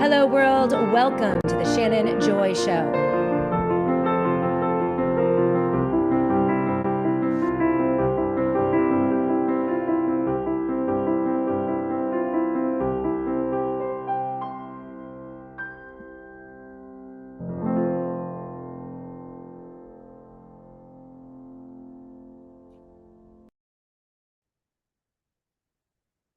Hello, world. Welcome to the Shannon Joy Show.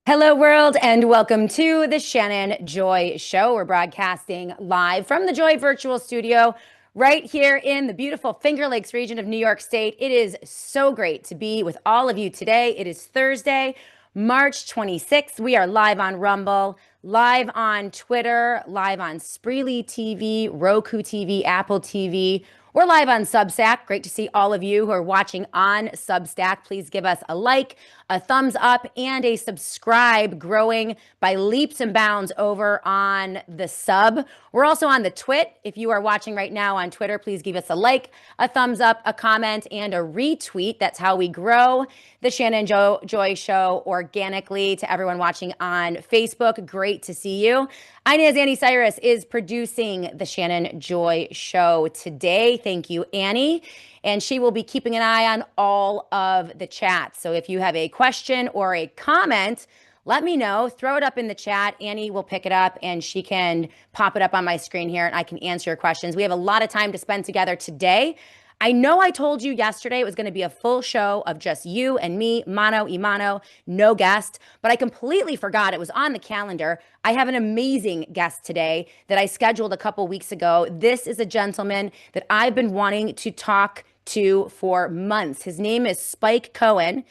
Hello, world, and welcome to the Shannon Joy Show. We're broadcasting live from the Joy Virtual Studio right here in the beautiful Finger Lakes region of New York State. It is so great to be with all of you today. It is Thursday, March 26th. We are live on Rumble, live on Twitter, live on Spreely TV, Roku TV, Apple TV. We're live on Substack. Great to see all of you who are watching on Substack. Please give us a like, a thumbs up, and a subscribe, growing by leaps and bounds over on the sub. We're also on the Twit. If you are watching right now on Twitter, please give us a like, a thumbs up, a comment, and a retweet. That's how we grow the Shannon Joy Show organically. To everyone watching on Facebook, great to see you. Inez Annie Cyrus is producing the Shannon Joy Show today. Thank you, Annie. And she will be keeping an eye on all of the chats. So if you have a question or a comment, let me know. Throw it up in the chat. Annie will pick it up and she can pop it up on my screen here and I can answer your questions. We have a lot of time to spend together today. I know I told you yesterday it was going to be a full show of just you and me, mano y mano, no guest, but I completely forgot it was on the calendar. I have an amazing guest today that I scheduled a couple weeks ago. This is a gentleman that I've been wanting to talk to for months. His name is Spike Cohen.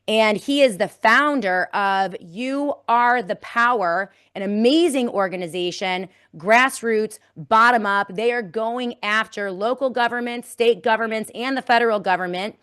And he is the founder of You Are the Power, an amazing organization, grassroots, bottom up. They are going after local governments, state governments, and the federal government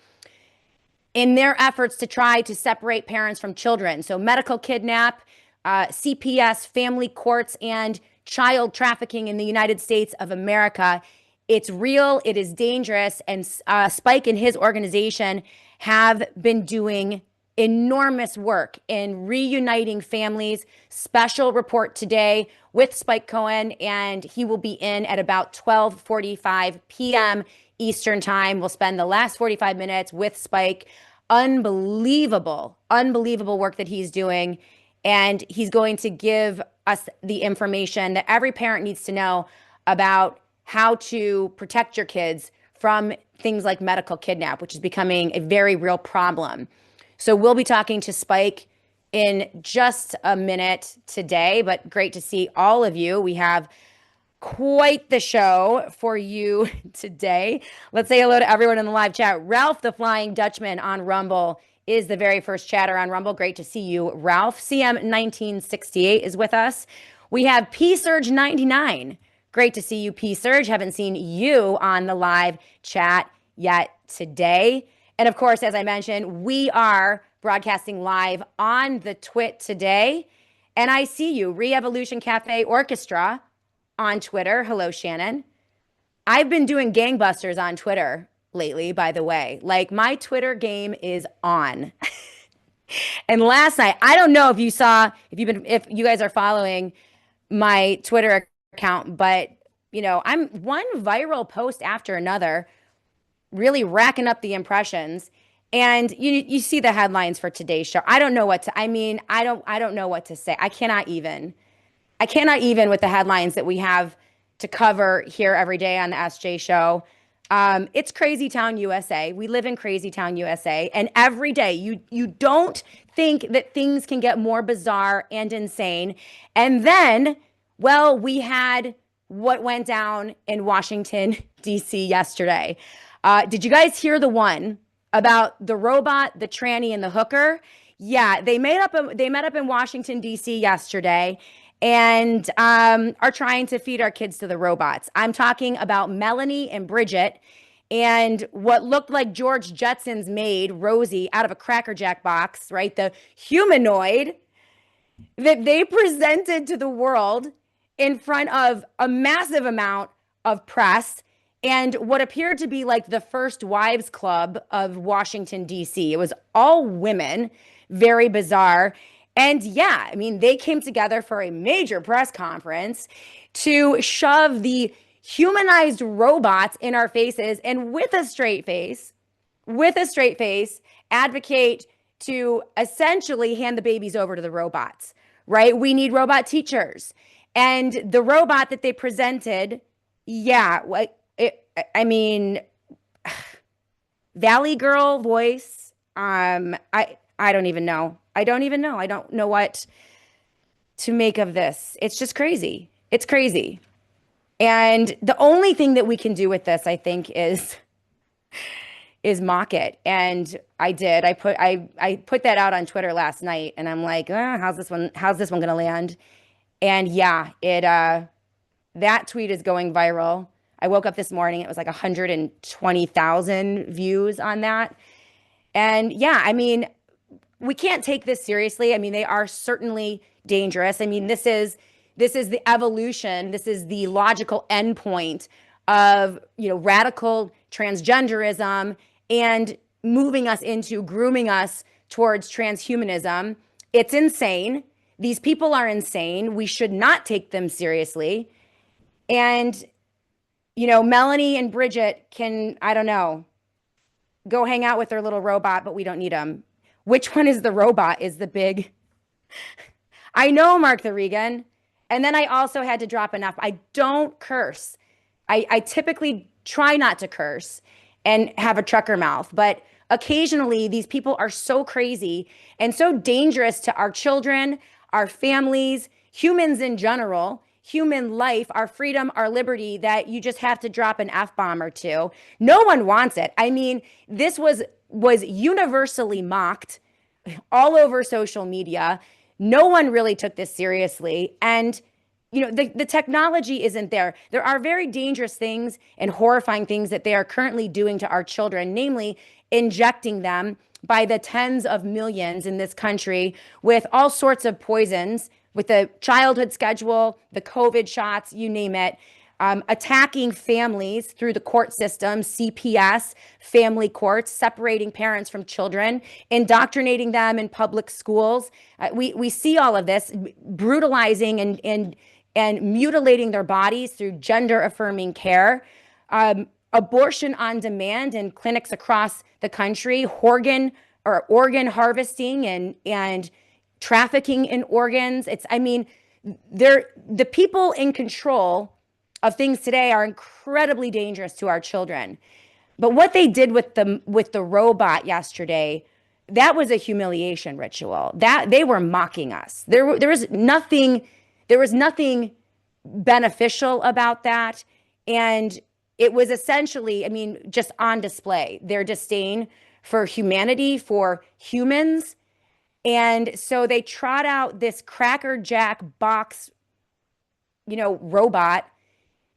in their efforts to try to separate parents from children. So medical kidnap, CPS, family courts, and child trafficking in the United States of America. It's real, it is dangerous, and Spike and his organization have been doing enormous work in reuniting families. Special report today with Spike Cohen, and he will be in at about 12:45 p.m. Eastern time. We'll spend the last 45 minutes with Spike. Unbelievable work that he's doing. And he's going to give us the information that every parent needs to know about how to protect your kids from things like medical kidnap, which is becoming a very real problem. So we'll be talking to Spike in just a minute today, but great to see all of you. We have quite the show for you today. Let's say hello to everyone in the live chat. Ralph the Flying Dutchman on Rumble is the very first chatter on Rumble. Great to see you, Ralph. CM1968 is with us. We have P-Surge99. Great to see you, P-Surge. Haven't seen you on the live chat yet today. And of course, as I mentioned, we are broadcasting live on the Twit today. And I see you, Re-Evolution Cafe Orchestra on Twitter. Hello, Shannon. I've been doing gangbusters on Twitter lately, by the way. Like, my Twitter game is on. And last night, I don't know if you saw, if you guys are following my Twitter account, but I'm one viral post after another, really racking up the impressions. And you see the headlines for today's show. I don't know what to, I don't know what to say. I cannot even with the headlines that we have to cover here every day on the SJ show. It's Crazytown, USA. We live in Crazytown, USA. And every day you don't think that things can get more bizarre and insane. And then, well, we had what went down in Washington, D.C. yesterday. Did you guys hear the one about the robot, the tranny, and the hooker? Yeah, they met up in Washington, D.C. yesterday and are trying to feed our kids to the robots. I'm talking about Melanie and Brigit and what looked like George Jetson's maid, Rosie, out of a Cracker Jack box, right? The humanoid that they presented to the world in front of a massive amount of press and what appeared to be like the First Wives Club of Washington, D.C. It was all women, very bizarre. And yeah, I mean, they came together for a major press conference to shove the humanized robots in our faces and with a straight face, advocate to essentially hand the babies over to the robots, right? We need robot teachers. And the robot that they presented, yeah, I mean, Valley Girl voice. I don't even know. I don't even know. I don't know what to make of this. It's just crazy. It's crazy. And the only thing that we can do with this, I think, is mock it. And I did. I put that out on Twitter last night, and I'm like, how's this one gonna land? And yeah, it that tweet is going viral. I woke up this morning, it was like 120,000 views on that. And yeah, I mean, we can't take this seriously. I mean, they are certainly dangerous. I mean, this is the evolution. This is the logical endpoint of, radical transgenderism and moving us into grooming us towards transhumanism. It's insane. These people are insane. We should not take them seriously. And, Melanie and Brigit can, I don't know, go hang out with their little robot, but we don't need them. Which one is the robot is the big. I know, Mark the Regan. And then I also had to drop enough. I don't curse. I typically try not to curse and have a trucker mouth, but occasionally these people are so crazy and so dangerous to our children, our families, humans in general, human life, our freedom, our liberty, that you just have to drop an F-bomb or two. No one wants it. I mean, this was universally mocked all over social media. No one really took this seriously. And the technology isn't there. There are very dangerous things and horrifying things that they are currently doing to our children, namely injecting them by the tens of millions in this country with all sorts of poisons, with the childhood schedule, the COVID shots, you name it. Attacking families through the court system, CPS, family courts, separating parents from children, indoctrinating them in public schools. We see all of this, brutalizing and mutilating their bodies through gender affirming care, abortion on demand in clinics across the country, organ harvesting and trafficking in organs. The people in control of things today are incredibly dangerous to our children. But what they did with the robot yesterday, that was a humiliation ritual. That they were mocking us. There was nothing beneficial about that. And it was essentially, I mean, just on display, their disdain for humanity, for humans. And so they trot out this Cracker Jack box, robot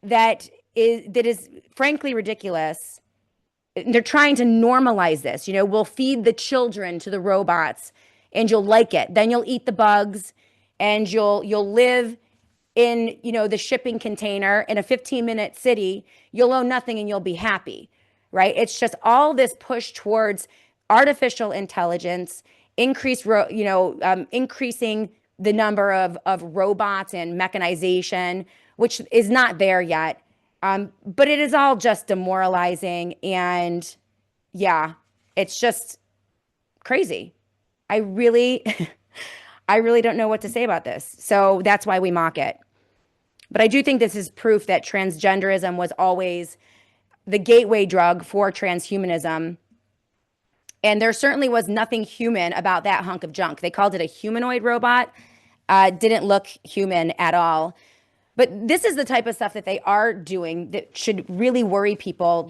that is frankly ridiculous. They're trying to normalize this. We'll feed the children to the robots and you'll like it. Then you'll eat the bugs and you'll live in, the shipping container in a 15-minute city. You'll own nothing and you'll be happy, right? It's just all this push towards artificial intelligence, increasing the number of robots and mechanization, which is not there yet. But it is all just demoralizing. And yeah, it's just crazy. I really, I really don't know what to say about this. So that's why we mock it. But I do think this is proof that transgenderism was always the gateway drug for transhumanism. And there certainly was nothing human about that hunk of junk. They called it a humanoid robot. Didn't look human at all. But this is the type of stuff that they are doing that should really worry people.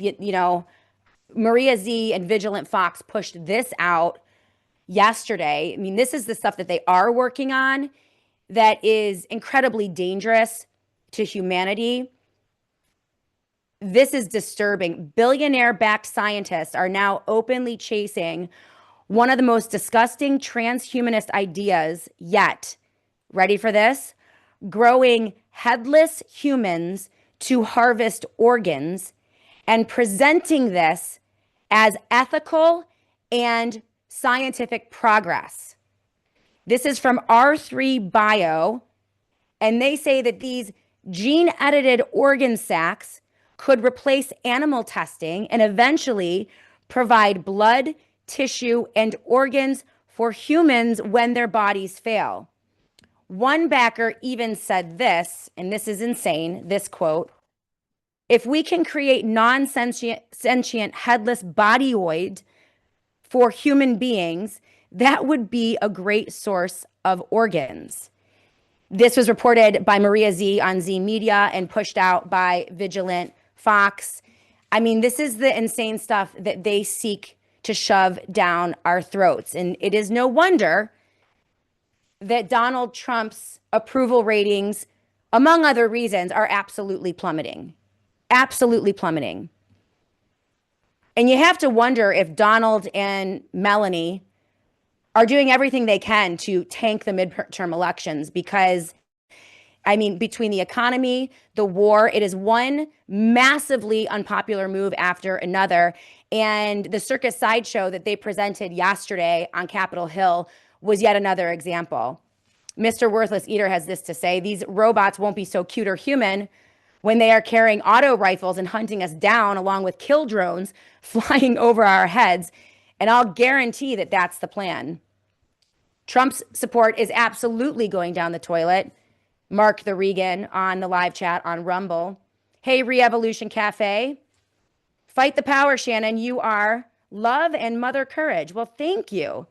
Maria Z and Vigilant Fox pushed this out yesterday. I mean, this is the stuff that they are working on that is incredibly dangerous to humanity. This is disturbing. Billionaire-backed scientists are now openly chasing one of the most disgusting transhumanist ideas yet. Ready for this? Growing headless humans to harvest organs and presenting this as ethical and scientific progress. This is from R3 Bio, and they say that these gene-edited organ sacs could replace animal testing and eventually provide blood, tissue, and organs for humans when their bodies fail. One backer even said this, and this is insane, this quote: "If we can create non-sentient headless bodyoid for human beings, that would be a great source of organs." This was reported by Maria Z on Z Media and pushed out by Vigilant Fox. I mean, this is the insane stuff that they seek to shove down our throats. And it is no wonder that Donald Trump's approval ratings, among other reasons, are absolutely plummeting. Absolutely plummeting. And you have to wonder if Donald and Melanie are doing everything they can to tank the midterm elections because, I mean, between the economy, the war, it is one massively unpopular move after another. And the circus sideshow that they presented yesterday on Capitol Hill was yet another example. Mr. Worthless Eater has this to say: "These robots won't be so cute or human when they are carrying auto rifles and hunting us down along with kill drones flying over our heads." And I'll guarantee that that's the plan. Trump's support is absolutely going down the toilet. Mark the Regan on the live chat on Rumble. Hey, Re-Evolution Cafe. Fight the power, Shannon. You are love and mother courage. Well, thank you.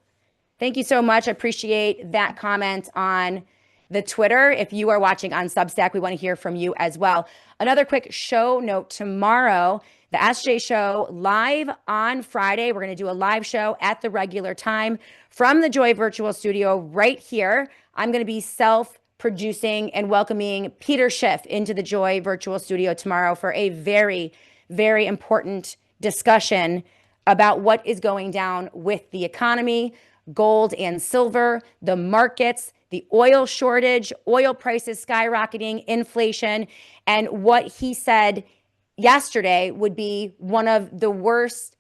Thank you so much. I appreciate that comment on the Twitter. If you are watching on Substack, we want to hear from you as well. Another quick show note: tomorrow, the SJ Show live on Friday. We're going to do a live show at the regular time from the Joy Virtual Studio right here. I'm going to be self-producing and welcoming Peter Schiff into the Joy Virtual Studio tomorrow for a very, very important discussion about what is going down with the economy, gold and silver, the markets, the oil shortage, oil prices skyrocketing, inflation, and what he said yesterday would be one of the worst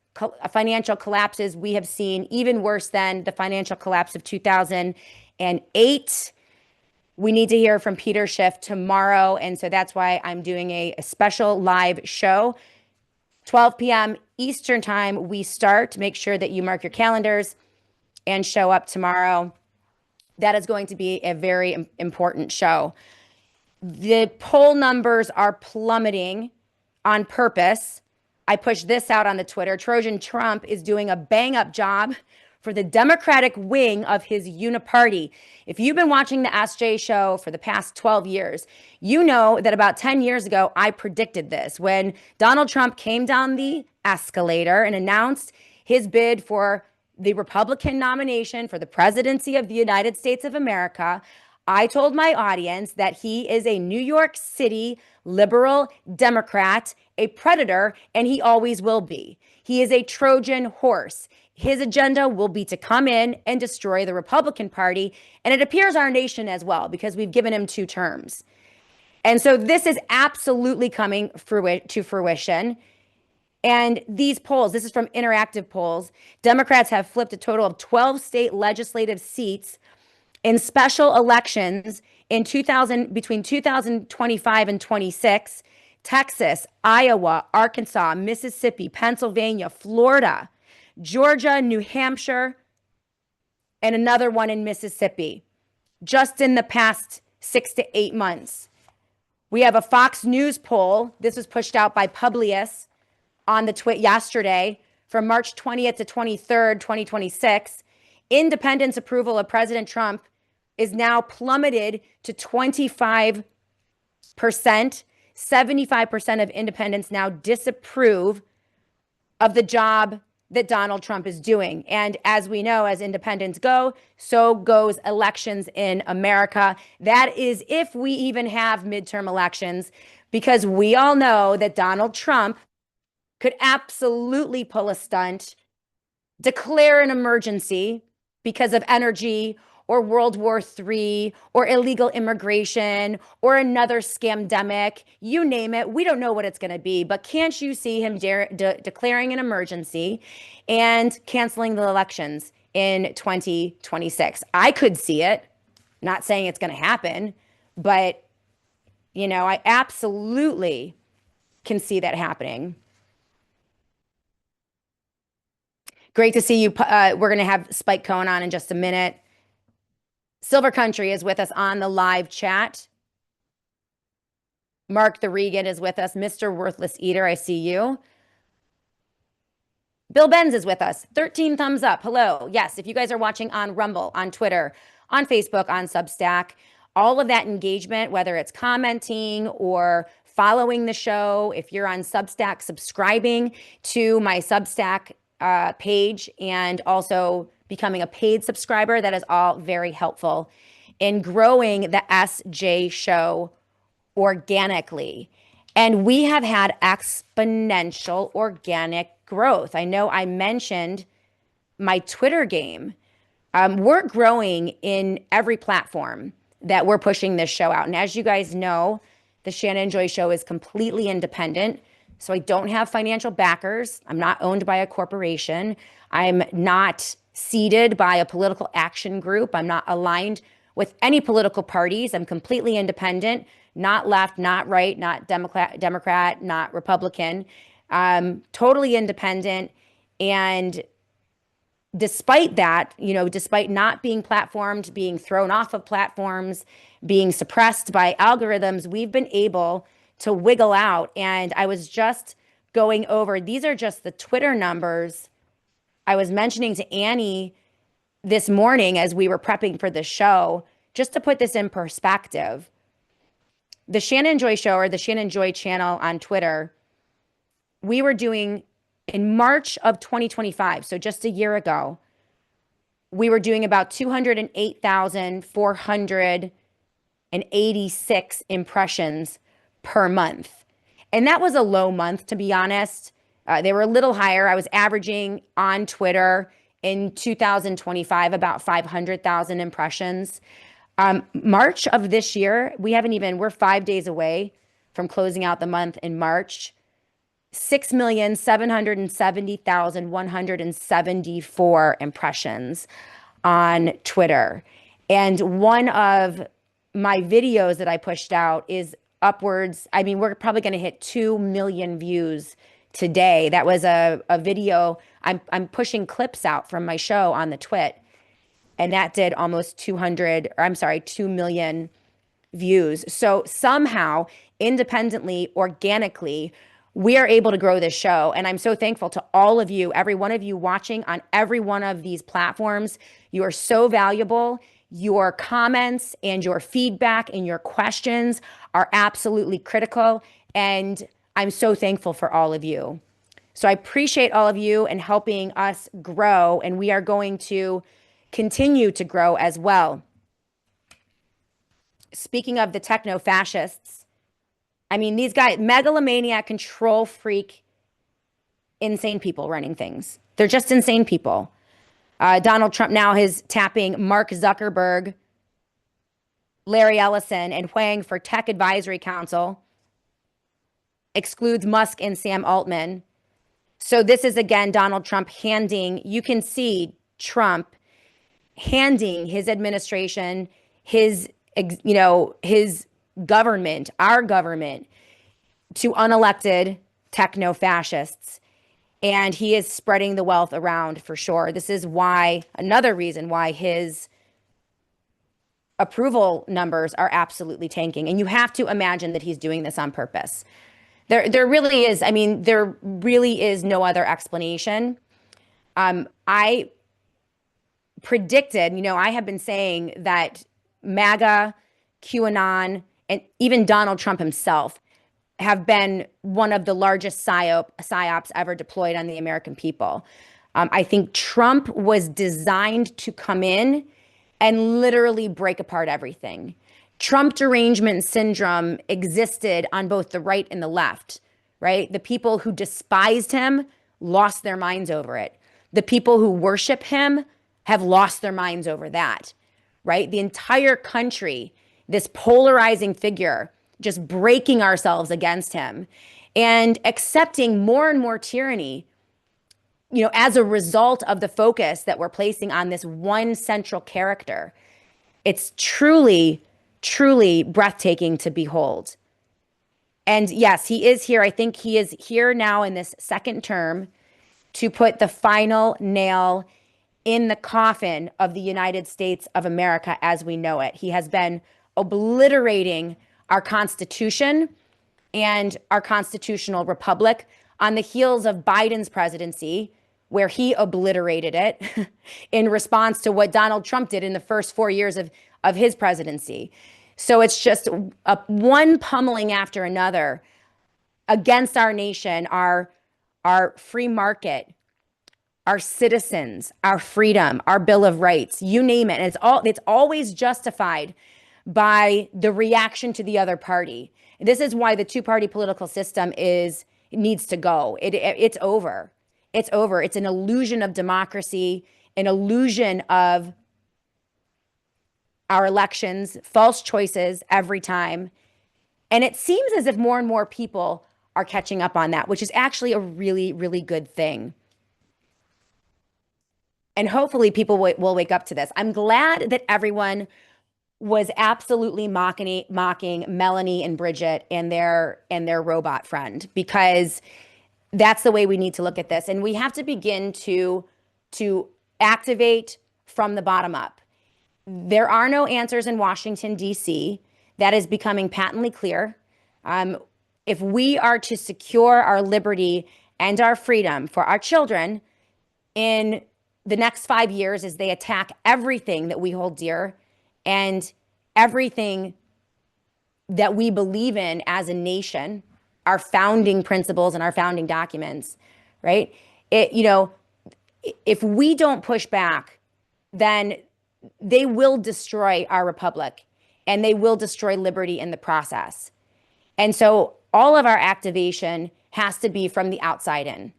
financial collapses we have seen, even worse than the financial collapse of 2008. We need to hear from Peter Schiff tomorrow, and so that's why I'm doing a special live show. 12 p.m. Eastern time, we start. Make sure that you mark your calendars and show up tomorrow. That is going to be a very important show. The poll numbers are plummeting on purpose. I pushed this out on the Twitter. Trojan Trump is doing a bang-up job for the Democratic wing of his uniparty. If you've been watching the SJ Show for the past 12 years, you know that about 10 years ago, I predicted this. When Donald Trump came down the escalator and announced his bid for the Republican nomination for the presidency of the United States of America, I told my audience that he is a New York City liberal Democrat, a predator, and he always will be. He is a Trojan horse. His agenda will be to come in and destroy the Republican Party, and it appears our nation as well, because we've given him 2 terms. And so this is absolutely coming to fruition. And these polls, this is from Interactive Polls, Democrats have flipped a total of 12 state legislative seats in special elections in between 2025 and 26. Texas, Iowa, Arkansas, Mississippi, Pennsylvania, Florida, Georgia, New Hampshire, and another one in Mississippi, just in the past 6 to 8 months. We have a Fox News poll. This was pushed out by Publius on the tweet yesterday from March 20th to 23rd, 2026. Independents' approval of President Trump is now plummeted to 25%. 75% of independents now disapprove of the job that Donald Trump is doing. And as we know, as independents go, so goes elections in America. That is if we even have midterm elections, because we all know that Donald Trump could absolutely pull a stunt, declare an emergency because of energy or World War III or illegal immigration or another scamdemic, you name it. We don't know what it's going to be, but can't you see him declaring an emergency and canceling the elections in 2026? I could see it. Not saying it's going to happen, but I absolutely can see that happening. Great to see you. We're going to have Spike Cohen on in just a minute. Silver Country is with us on the live chat. Mark the Regan is with us. Mr. Worthless Eater, I see you. Bill Benz is with us. 13 thumbs up. Hello. Yes, if you guys are watching on Rumble, on Twitter, on Facebook, on Substack, all of that engagement, whether it's commenting or following the show, if you're on Substack, subscribing to my Substack page and also becoming a paid subscriber, that is all very helpful in growing the SJ show organically. And we have had exponential organic growth. I know I mentioned my Twitter game. We're growing in every platform that we're pushing this show out. And as you guys know, the Shannon Joy Show is completely independent. So I don't have financial backers. I'm not owned by a corporation. I'm not seeded by a political action group. I'm not aligned with any political parties. I'm completely independent, not left, not right, not Democrat, not Republican. Totally independent. And despite that, despite not being platformed, being thrown off of platforms, being suppressed by algorithms, we've been able to wiggle out. And I was just going over, these are just the Twitter numbers. I was mentioning to Annie this morning as we were prepping for the show, just to put this in perspective. The Shannon Joy Show, or the Shannon Joy channel on Twitter, we were doing in March of 2025, so just a year ago, we were doing about 208,486 impressions per month. And that was a low month, to be honest. They were a little higher. I was averaging on Twitter in 2025 about 500,000 impressions. March of this year, we're 5 days away from closing out the month in March. 6,770,174 impressions on Twitter. And one of my videos that I pushed out is upwards. We're probably going to hit 2 million views today. That was a video. I'm pushing clips out from my show on the Twit, and that did almost 2 million views. So somehow, independently, organically, we are able to grow this show. And I'm so thankful to all of you, every one of you watching on every one of these platforms. You are so valuable. Your comments and your feedback and your questions are absolutely critical. And I'm so thankful for all of you. So I appreciate all of you and helping us grow. And we are going to continue to grow as well. Speaking of the techno-fascists, these guys, megalomaniac, control freak, insane people running things. They're just insane people. Donald Trump now is tapping Mark Zuckerberg, Larry Ellison, and Huang for Tech Advisory Council. Excludes Musk and Sam Altman. So this is, again, Donald Trump you can see Trump handing his administration, his government, our government, to unelected techno-fascists. And he is spreading the wealth around for sure. This is another reason why his approval numbers are absolutely tanking. And you have to imagine that he's doing this on purpose. There really is no other explanation. I predicted, I have been saying that MAGA, QAnon, and even Donald Trump himself have been one of the largest psyops ever deployed on the American people. I think Trump was designed to come in and literally break apart everything. Trump derangement syndrome existed on both the right and the left, right? The people who despised him lost their minds over it. The people who worship him have lost their minds over that, right? The entire country, this polarizing figure, just breaking ourselves against him and accepting more and more tyranny, as a result of the focus that we're placing on this one central character. It's truly, truly breathtaking to behold. And yes, he is here. I think he is here now in this second term to put the final nail in the coffin of the United States of America as we know it. He has been obliterating our Constitution and our constitutional republic on the heels of Biden's presidency, where he obliterated it in response to what Donald Trump did in the first 4 years of his presidency. So it's just one pummeling after another against our nation, our free market, our citizens, our freedom, our Bill of Rights, you name it. And it's always justified by the reaction to the other party. This is why the two-party political system needs to go. It's over. It's over. It's an illusion of democracy, an illusion of our elections, false choices every time. And it seems as if more and more people are catching up on that, which is actually a really, really good thing. And hopefully people will wake up to this. I'm glad that everyone was absolutely mocking Melanie and Brigit and their robot friend, because that's the way we need to look at this. And we have to begin to activate from the bottom up. There are no answers in Washington, D.C. That is becoming patently clear. If we are to secure our liberty and our freedom for our children in the next 5 years as they attack everything that we hold dear and everything that we believe in as a nation, our founding principles and our founding documents, right? If we don't push back, then they will destroy our republic and they will destroy liberty in the process. And so all of our activation has to be from the outside in.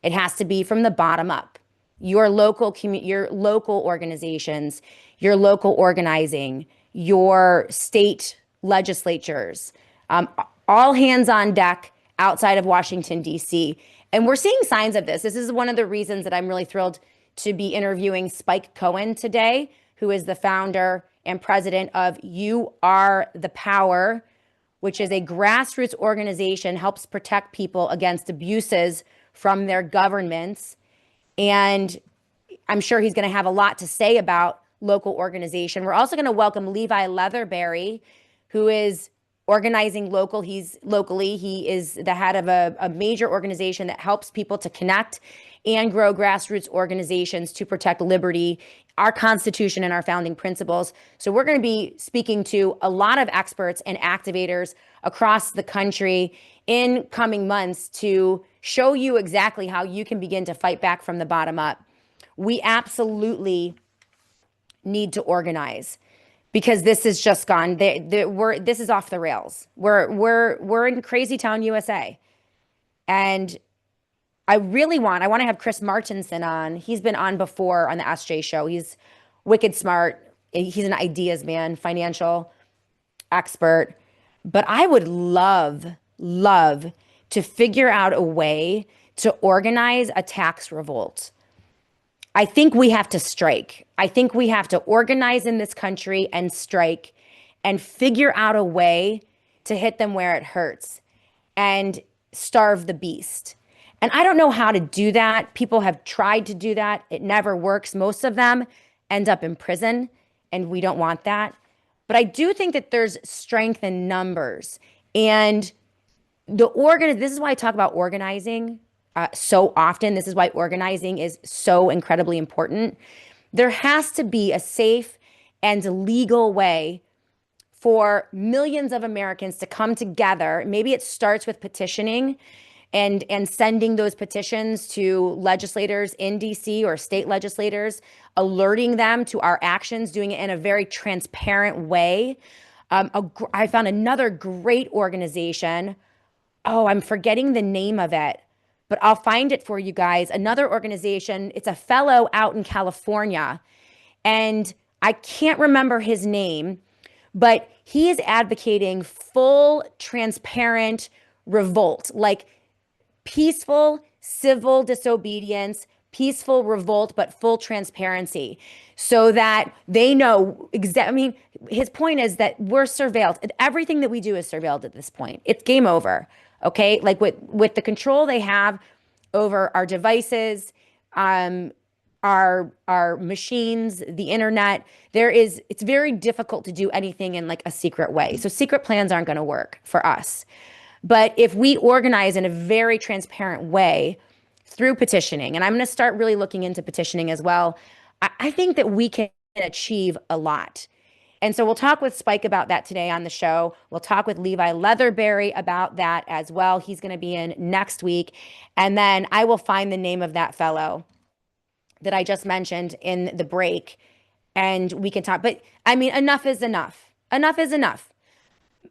It has to be from the bottom up. Your local organizations, your local organizing, your state legislatures, all hands on deck outside of Washington, D.C. And we're seeing signs of this. This is one of the reasons that I'm really thrilled to be interviewing Spike Cohen today, who is the founder and president of You Are the Power, which is a grassroots organization, helps protect people against abuses from their governments. And I'm sure he's going to have a lot to say about local organization. We're also going to welcome Levi Leatherberry, who is organizing locally. He is the head of a major organization that helps people to connect and grow grassroots organizations to protect liberty, our Constitution, and our founding principles. So we're going to be speaking to a lot of experts and activators across the country in coming months to show you exactly how you can begin to fight back from the bottom up. We absolutely need to organize, because this is just gone. This is off the rails. We're in Crazytown, USA, and I want to have Chris Martinson on. He's been on before on the SJ show. He's wicked smart. He's an ideas man, financial expert. But I would love to figure out a way to organize a tax revolt. I think we have to strike. I think we have to organize in this country and strike and figure out a way to hit them where it hurts and starve the beast. And I don't know how to do that. People have tried to do that. It never works. Most of them end up in prison, and we don't want that. But I do think that there's strength in numbers. And this is why I talk about organizing so often. This is why organizing is so incredibly important. There has to be a safe and legal way for millions of Americans to come together. Maybe it starts with petitioning and sending those petitions to legislators in DC or state legislators, alerting them to our actions, doing it in a very transparent way. I found another great organization. Oh, I'm forgetting the name of it, but I'll find it for you guys. Another organization, it's a fellow out in California, and I can't remember his name, but he is advocating full, transparent revolt, like peaceful civil disobedience, peaceful revolt, but full transparency so that they know exactly. I mean, his point is that we're surveilled. Everything that we do is surveilled at this point. It's game over. Okay. Like with the control they have over our devices, um, our machines, the internet, it's very difficult to do anything in like a secret way. So secret plans aren't going to work for us. But if we organize in a very transparent way through petitioning, and I'm going to start really looking into petitioning as well, I think that we can achieve a lot. And so we'll talk with Spike about that today on the show. We'll talk with Levi Leatherberry about that as well. He's going to be in next week. And then I will find the name of that fellow that I just mentioned in the break, and we can talk. But I mean, enough is enough. Enough is enough.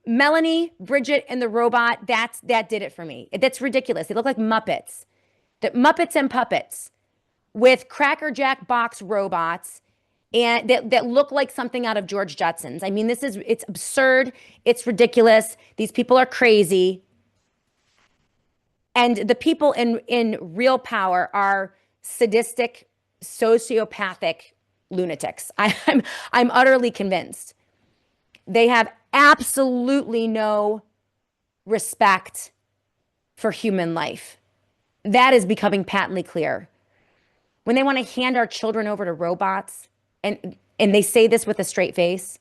Melanie, Brigit, and the robot, that did it for me. That's ridiculous. They look like Muppets. The Muppets and puppets with Cracker Jack box robots and that look like something out of George Judson's. I mean, it's absurd. It's ridiculous. These people are crazy. And the people in real power are sadistic, sociopathic lunatics. I'm utterly convinced. They have absolutely no respect for human life. That is becoming patently clear. When they want to hand our children over to robots, and they say this with a straight face,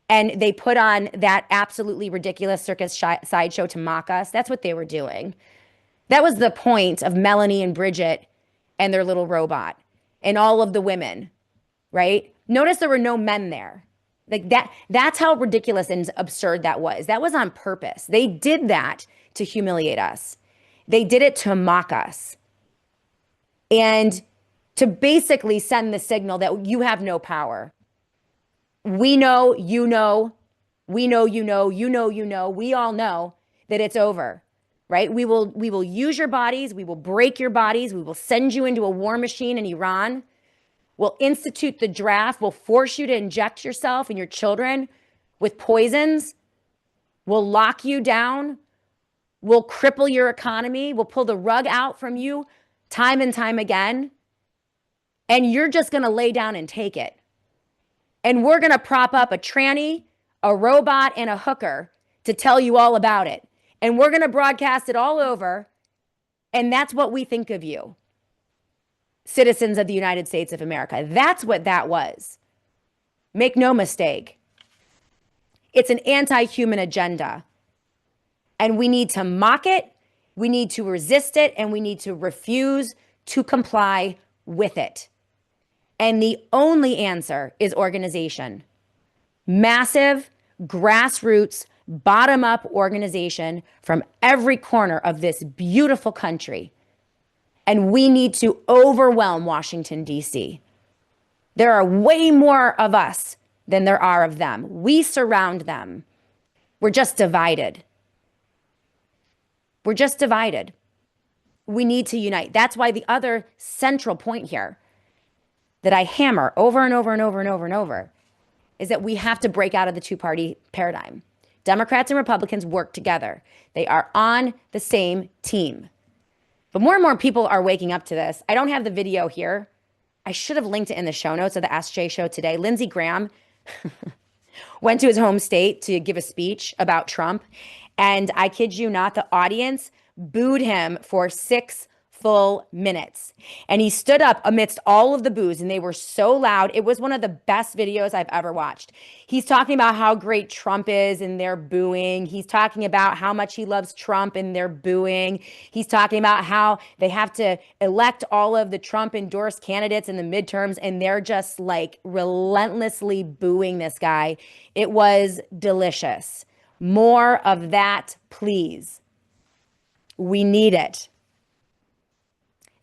and they put on that absolutely ridiculous circus sideshow to mock us, that's what they were doing. That was the point of Melanie and Brigit and their little robot and all of the women, right? Notice there were no men there. Like that's how ridiculous and absurd that was. That was on purpose. They did that to humiliate us. They did it to mock us. And to basically send the signal that you have no power. We know, you know, we know, you know, you know, you know, we all know that it's over, right? We will use your bodies. We will break your bodies. We will send you into a war machine in Iran. We'll institute the draft. We'll force you to inject yourself and your children with poisons. We'll lock you down. We'll cripple your economy. We'll pull the rug out from you time and time again. And you're just going to lay down and take it. And we're going to prop up a tranny, a robot, and a hooker to tell you all about it. And we're going to broadcast it all over. And that's what we think of you, citizens of the United States of America. That's what that was. Make no mistake. It's an anti-human agenda. And we need to mock it, we need to resist it, and we need to refuse to comply with it. And the only answer is organization. Massive, grassroots, bottom-up organization from every corner of this beautiful country. And we need to overwhelm Washington, D.C. There are way more of us than there are of them. We surround them. We're just divided. We're just divided. We need to unite. That's why the other central point here that I hammer over and over and over and over and over is that we have to break out of the two-party paradigm. Democrats and Republicans work together. They are on the same team. But more and more people are waking up to this. I don't have the video here. I should have linked it in the show notes of the SJ show today. Lindsey Graham went to his home state to give a speech about Trump. And I kid you not, the audience booed him for 6 full minutes. And he stood up amidst all of the boos, and they were so loud. It was one of the best videos I've ever watched. He's talking about how great Trump is, and they're booing. He's talking about how much he loves Trump, and they're booing. He's talking about how they have to elect all of the Trump-endorsed candidates in the midterms, and they're just like relentlessly booing this guy. It was delicious. More of that, please. We need it.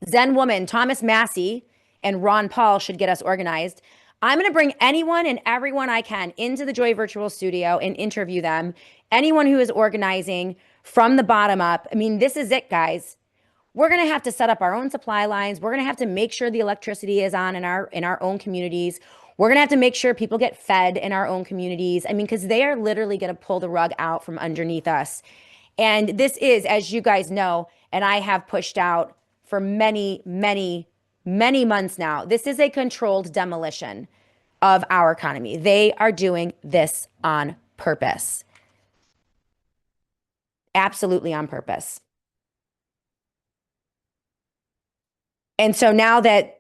Zen Woman, Thomas Massey, and Ron Paul should get us organized. I'm going to bring anyone and everyone I can into the Joy Virtual Studio and interview them. Anyone who is organizing from the bottom up. I mean, this is it, guys. We're going to have to set up our own supply lines. We're going to have to make sure the electricity is on in our own communities. We're going to have to make sure people get fed in our own communities. I mean, because they are literally going to pull the rug out from underneath us. And this is, as you guys know, and I have pushed out for many, many, many months now, this is a controlled demolition of our economy. They are doing this on purpose. Absolutely on purpose. And so now that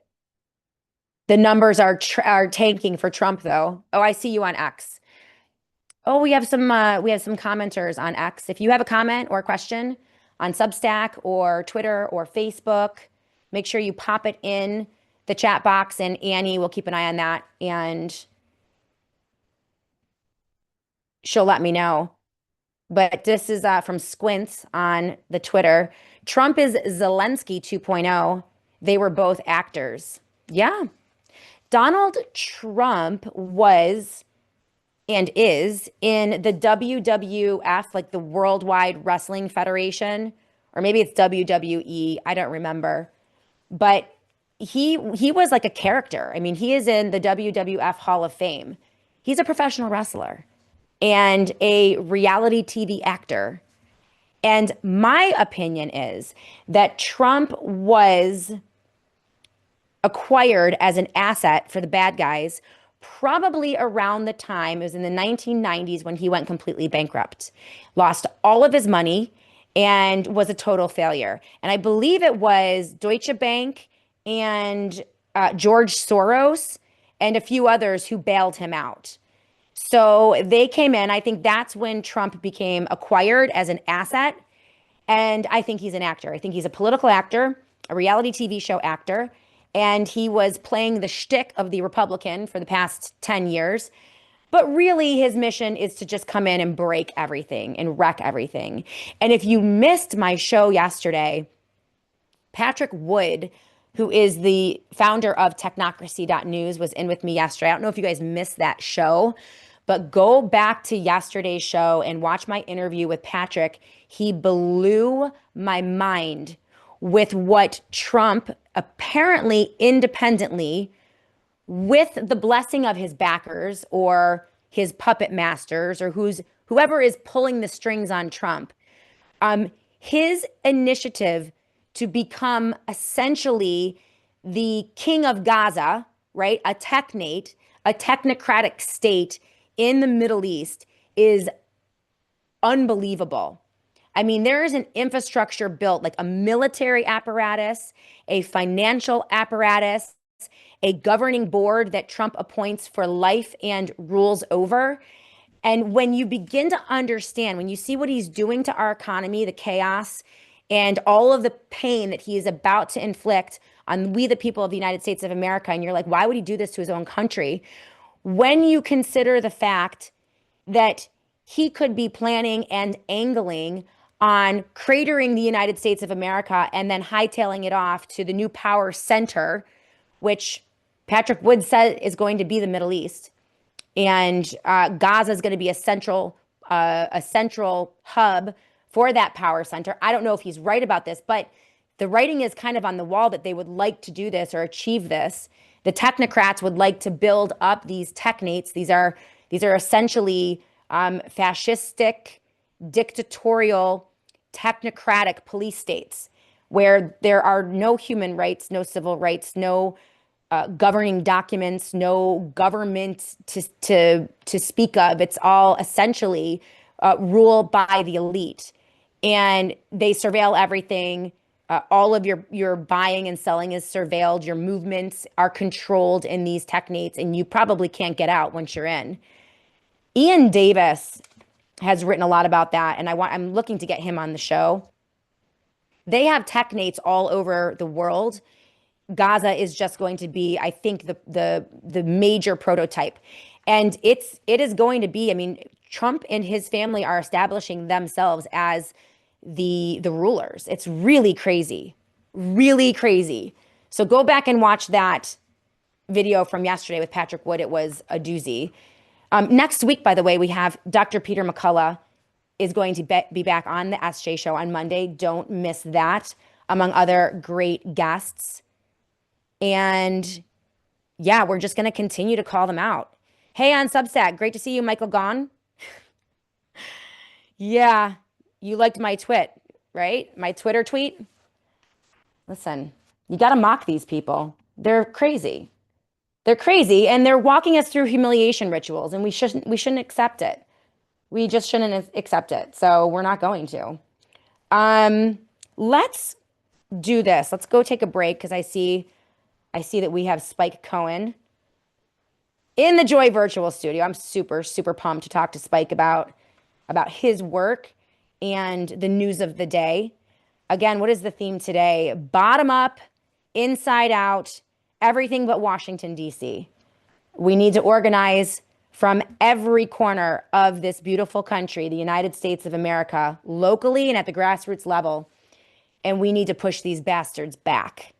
the numbers are tanking for Trump, though. Oh, I see you on X. Oh, we have some commenters on X. If you have a comment or a question on Substack or Twitter or Facebook, make sure you pop it in the chat box, and Annie will keep an eye on that, and she'll let me know. But this is from Squints on the Twitter. Trump is Zelensky 2.0. They were both actors. Yeah. Donald Trump was and is in the WWF, like the Worldwide Wrestling Federation, or maybe it's WWE, I don't remember. But he was like a character. I mean, he is in the WWF Hall of Fame. He's a professional wrestler and a reality TV actor. And my opinion is that Trump was acquired as an asset for the bad guys probably around the time, it was in the 1990s when he went completely bankrupt, lost all of his money, and was a total failure. And I believe it was Deutsche Bank and George Soros and a few others who bailed him out. So they came in. I think that's when Trump became acquired as an asset. And I think he's an actor. I think he's a political actor, a reality TV show actor. And he was playing the shtick of the Republican for the past 10 years. But really, his mission is to just come in and break everything and wreck everything. And if you missed my show yesterday, Patrick Wood, who is the founder of technocracy.news, was in with me yesterday. I don't know if you guys missed that show, but go back to yesterday's show and watch my interview with Patrick. He blew my mind with what Trump apparently independently, with the blessing of his backers or his puppet masters or whoever is pulling the strings on Trump, his initiative to become essentially the king of Gaza, right? A technate, a technocratic state in the Middle East is unbelievable. I mean, there is an infrastructure built, like a military apparatus, a financial apparatus, a governing board that Trump appoints for life and rules over. And when you begin to understand, when you see what he's doing to our economy, the chaos and all of the pain that he is about to inflict on we, the people of the United States of America, and you're like, why would he do this to his own country? When you consider the fact that he could be planning and angling on cratering the United States of America and then hightailing it off to the new power center, which Patrick Wood said is going to be the Middle East. And Gaza is going to be a central hub for that power center. I don't know if he's right about this, but the writing is kind of on the wall that they would like to do this or achieve this. The technocrats would like to build up these technates. These are essentially fascistic, dictatorial, technocratic police states where there are no human rights, no civil rights, no governing documents, no government to speak of. It's all essentially ruled by the elite, and they surveil everything. All of your buying and selling is surveilled. Your movements are controlled in these technates, and you probably can't get out once you're in. Ian Davis has written a lot about that, and I'm looking to get him on the show. They have technates all over the world. Gaza is just going to be, I think, the major prototype. And it is going to be, I mean, Trump and his family are establishing themselves as the rulers. It's really crazy. Really crazy. So go back and watch that video from yesterday with Patrick Wood. It was a doozy. Next week, by the way, we have Dr. Peter McCullough is going to be back on the SJ show on Monday. Don't miss that, among other great guests. And yeah, we're just going to continue to call them out. Hey, on Substack, great to see you, Michael Gone. Yeah, you liked my twit, right? My Twitter tweet. Listen, you got to mock these people. They're crazy. They're crazy, and they're walking us through humiliation rituals, and we shouldn't accept it. We just shouldn't accept it. So we're not going to. Um, let's do this. Let's go take a break because I see that we have Spike Cohen in the Joy Virtual Studio. I'm super, super pumped to talk to Spike about his work and the news of the day. Again, what is the theme today? Bottom up, inside out, everything but Washington, D.C. We need to organize from every corner of this beautiful country, the United States of America, locally and at the grassroots level. And we need to push these bastards back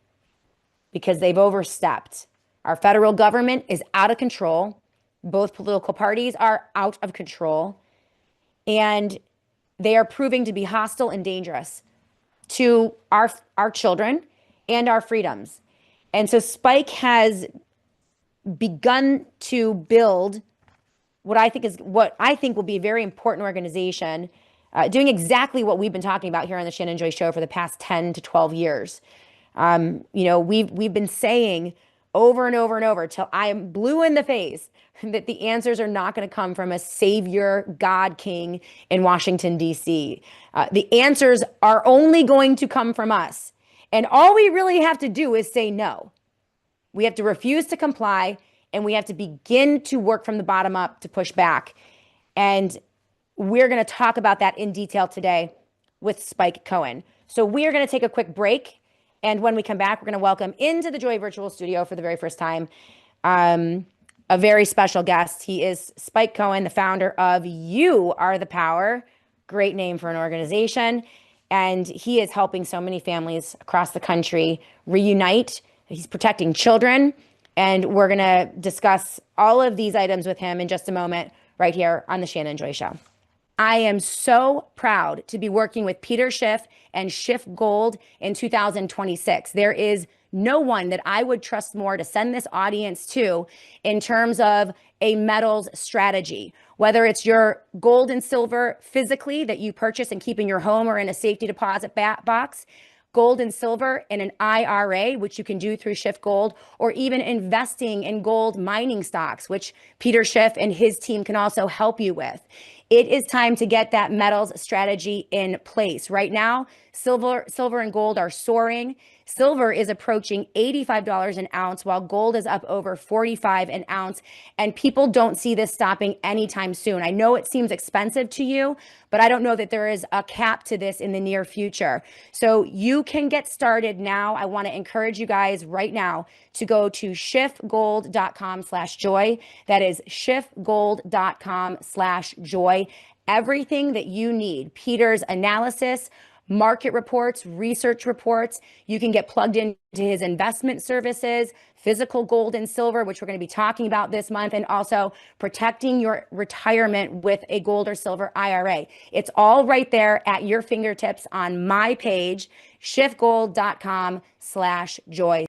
because they've overstepped. Our federal government is out of control. Both political parties are out of control. And they are proving to be hostile and dangerous to our children and our freedoms. And so Spike has begun to build what I think will be a very important organization, doing exactly what we've been talking about here on the Shannon Joy Show for the past 10 to 12 years. We've been saying over and over and over till I am blue in the face that the answers are not going to come from a savior God king in Washington, D.C. The answers are only going to come from us. And all we really have to do is say no. We have to refuse to comply, and we have to begin to work from the bottom up to push back. And we're going to talk about that in detail today with Spike Cohen. So we are going to take a quick break. And when we come back, we're going to welcome into the Joy Virtual Studio for the very first time a very special guest. He is Spike Cohen, the founder of You Are the Power. Great name for an organization. And he is helping so many families across the country reunite. He's protecting children. And we're going to discuss all of these items with him in just a moment right here on the Shannon Joy Show. I am so proud to be working with Peter Schiff and Schiff Gold in 2026. There is no one that I would trust more to send this audience to in terms of a metals strategy, whether it's your gold and silver physically that you purchase and keep in your home or in a safety deposit box, gold and silver in an IRA, which you can do through Schiff Gold, or even investing in gold mining stocks, which Peter Schiff and his team can also help you with. It is time to get that metals strategy in place. Right now, silver and gold are soaring. Silver is approaching $85 an ounce, while gold is up over $45 an ounce. And people don't see this stopping anytime soon. I know it seems expensive to you, but I don't know that there is a cap to this in the near future. So you can get started now. I want to encourage you guys right now to go to schiffgold.com/joy. That is schiffgold.com/joy. Everything that you need, Peter's analysis, market reports, research reports. You can get plugged into his investment services, physical gold and silver, which we're going to be talking about this month, and also protecting your retirement with a gold or silver IRA. It's all right there at your fingertips on my page, schiffgold.com/joy.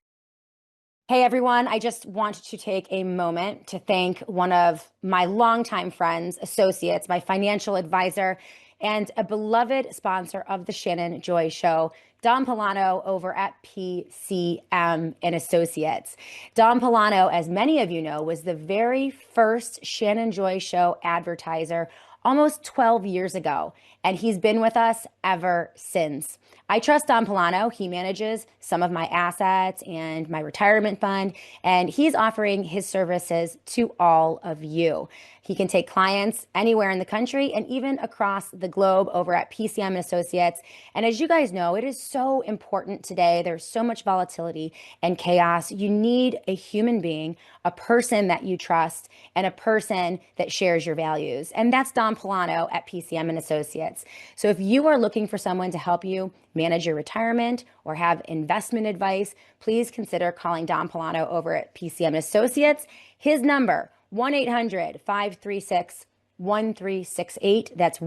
Hey everyone, I just wanted to take a moment to thank one of my longtime friends, associates, my financial advisor, and a beloved sponsor of the Shannon Joy Show, Don Polano over at PCM and Associates. Don Polano, as many of you know, was the very first Shannon Joy Show advertiser almost 12 years ago, and he's been with us ever since. I trust Don Polano. He manages some of my assets and my retirement fund, and he's offering his services to all of you. He can take clients anywhere in the country and even across the globe over at PCM and Associates. And as you guys know, it is so important today. There's so much volatility and chaos. You need a human being, a person that you trust, and a person that shares your values. And that's Don Polano at PCM and Associates. So if you are looking for someone to help you manage your retirement or have investment advice, please consider calling Don Polano over at PCM and Associates. His number, 1-800-536-1368. That's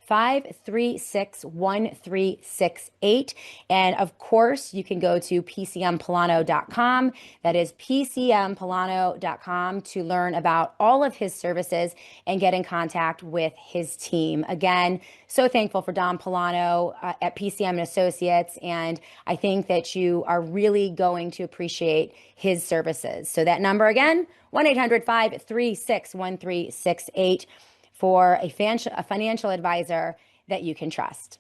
536-1368. And of course, you can go to pcmpolano.com. That is pcmpolano.com to learn about all of his services and get in contact with his team. Again, so thankful for Don Polano at PCM and Associates, and I think that you are really going to appreciate his services. So that number again, 1-800-536-1368 for a financial advisor that you can trust.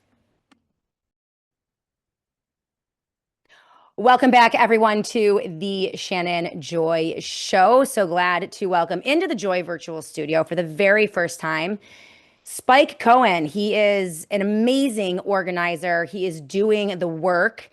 Welcome back, everyone, to the Shannon Joy Show. So glad to welcome into the Joy Virtual Studio for the very first time Spike Cohen. He is an amazing organizer. He is doing the work.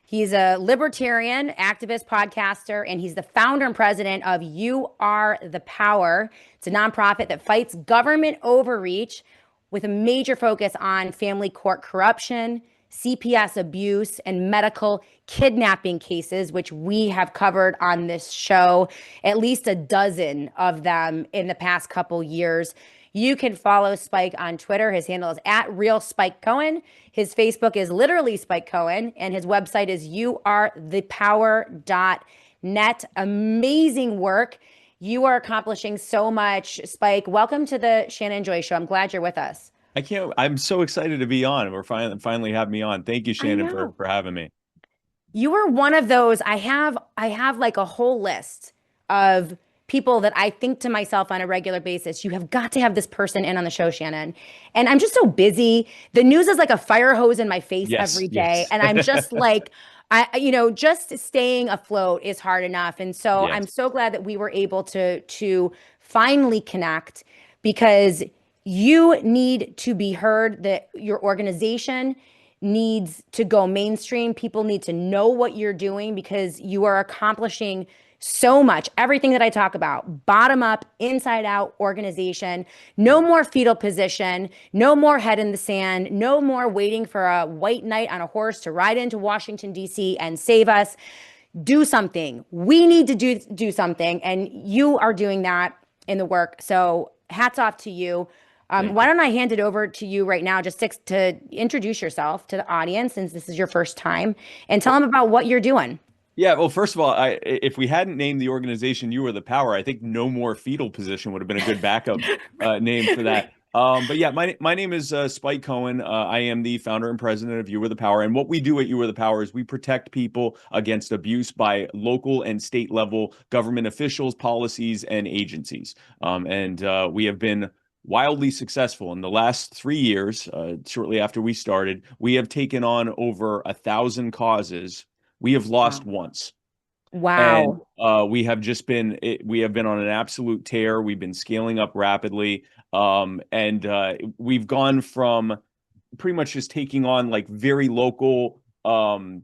He's a libertarian, activist, podcaster, and he's the founder and president of You Are the Power. It's a nonprofit that fights government overreach with a major focus on family court corruption, CPS abuse, and medical kidnapping cases, which we have covered on this show, at least a dozen of them in the past couple years. You can follow Spike on Twitter. His handle is @RealSpikeCohen. His Facebook is literally Spike Cohen, and his website is youarethepower.net. Amazing work. You are accomplishing so much. Spike, welcome to the Shannon Joy Show. I'm glad you're with us. I'm so excited to be on. We're finally having me on. Thank you, Shannon, for having me. You are one of those. I have like a whole list of people that I think to myself on a regular basis, you have got to have this person in on the show, Shannon. And I'm just so busy. The news is like a fire hose in my face every day. Yes. And I'm just like, just staying afloat is hard enough. And so Yes. I'm so glad that we were able to finally connect, because you need to be heard, that your organization needs to go mainstream. People need to know what you're doing, because you are accomplishing so much. Everything that I talk about, bottom up, inside out organization, no more fetal position, no more head in the sand, no more waiting for a white knight on a horse to ride into Washington, D.C. and save us. Do something. We need to do something. And you are doing that in the work. So hats off to you. Why don't I hand it over to you right now, just to introduce yourself to the audience, since this is your first time, and tell them about what you're doing. Yeah, well, first of all, if we hadn't named the organization You Are the Power, I think No More Fetal Position would have been a good backup name for that. But yeah, my name is Spike Cohen. I am the founder and president of You Are the Power. And what we do at You Are the Power is we protect people against abuse by local and state level government officials, policies, and agencies. And we have been wildly successful in the last 3 years. Shortly after we started, we have taken on over 1,000 causes. We have lost once. And Wow. we have been on an absolute tear. We've been scaling up rapidly. And we've gone from pretty much just taking on like very local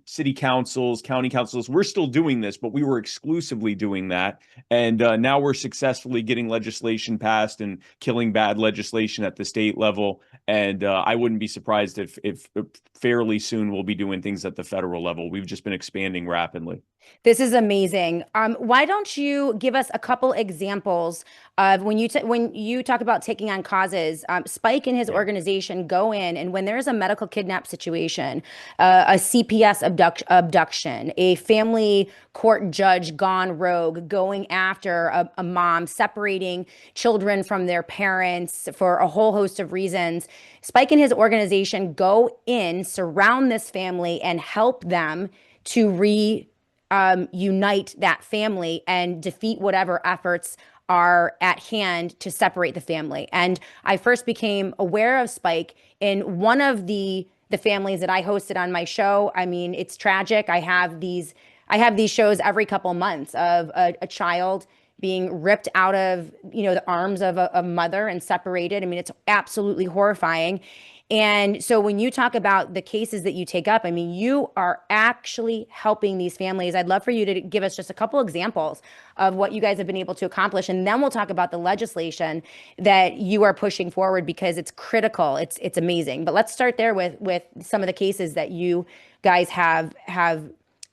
city councils, county councils. We're still doing this, but we were exclusively doing that. And now we're successfully getting legislation passed and killing bad legislation at the state level. And I wouldn't be surprised if fairly soon we'll be doing things at the federal level. We've just been expanding rapidly. This is amazing. Why don't you give us a couple examples of when you talk about taking on causes? Spike and his organization go in, and when there's a medical kidnap situation, a CPS abduction, a family court judge gone rogue, going after a mom, separating children from their parents for a whole host of reasons, Spike and his organization go in, surround this family, and help them to unite that family and defeat whatever efforts are at hand to separate the family. And I first became aware of Spike in one of the families that I hosted on my show. I mean, it's tragic. I have these shows every couple months of a child being ripped out of, the arms of a mother and separated. I mean, it's absolutely horrifying. And so when you talk about the cases that you take up, I mean, you are actually helping these families. I'd love for you to give us just a couple examples of what you guys have been able to accomplish. And then we'll talk about the legislation that you are pushing forward, because it's critical. It's amazing. But let's start there with some of the cases that you guys have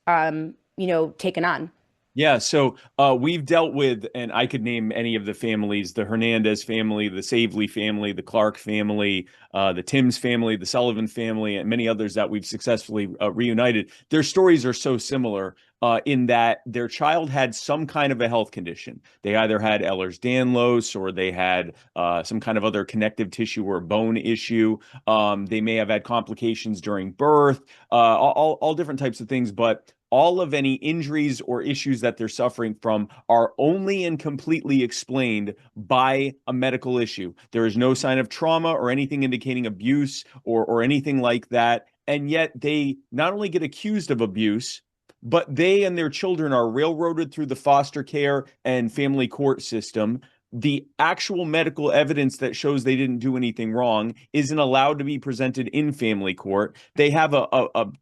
taken on. Yeah, so we've dealt with, and I could name any of the families: the Hernandez family, the Savely family, the Clark family, the Timms family, the Sullivan family, and many others that we've successfully reunited. Their stories are so similar in that their child had some kind of a health condition. They either had Ehlers-Danlos, or they had some kind of other connective tissue or bone issue. They may have had complications during birth, all different types of things, but all of any injuries or issues that they're suffering from are only and completely explained by a medical issue. There is no sign of trauma or anything indicating abuse or anything like that. And yet they not only get accused of abuse, but they and their children are railroaded through the foster care and family court system. The actual medical evidence that shows they didn't do anything wrong isn't allowed to be presented in family court. They have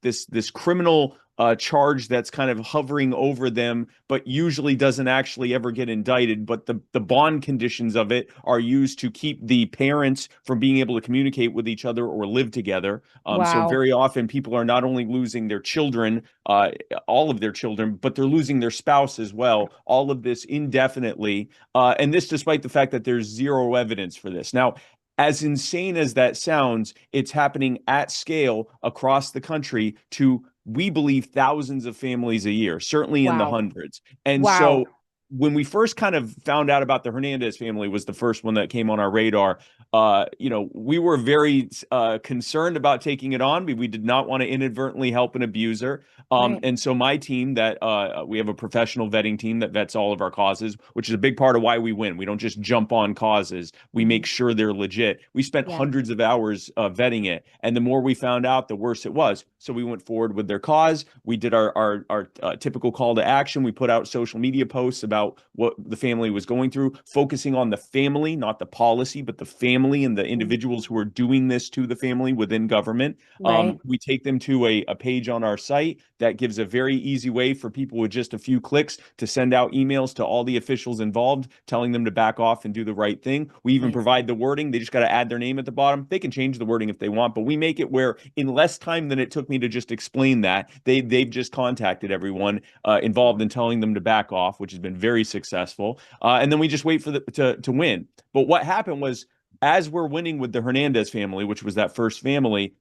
this criminal charge that's kind of hovering over them, but usually doesn't actually ever get indicted. But the bond conditions of it are used to keep the parents from being able to communicate with each other or live together. So Wow. very often people are not only losing their children, all of their children, but they're losing their spouse as well. All of this indefinitely, and this despite the fact that there's zero evidence for this. Now, as insane as that sounds, it's happening at scale across the country to, we believe, thousands of families a year, certainly in the Wow. hundreds. And Wow. so when we first kind of found out about the Hernandez family, was the first one that came on our radar. We were very concerned about taking it on. We did not want to inadvertently help an abuser. Right. And so my team, that we have a professional vetting team that vets all of our causes, which is a big part of why we win. We don't just jump on causes. We Mhm. make sure they're legit. We spent Yeah. hundreds of hours vetting it. And the more we found out, the worse it was. So we went forward with their cause. We did our typical call to action. We put out social media posts about what the family was going through, focusing on the family, not the policy, but the family and the Mhm. individuals who are doing this to the family within government. Right. We take them to a page on our site that gives a very easy way for people with just a few clicks to send out emails to all the officials involved, telling them to back off and do the right thing. We even Right. provide the wording. They just got to add their name at the bottom. They can change the wording if they want, but we make it where in less time than it took me to just explain that, they've just contacted everyone involved in telling them to back off, which has been very successful. And then we just wait for to win. But what happened was, as we're winning with the Hernandez family, which was that first family,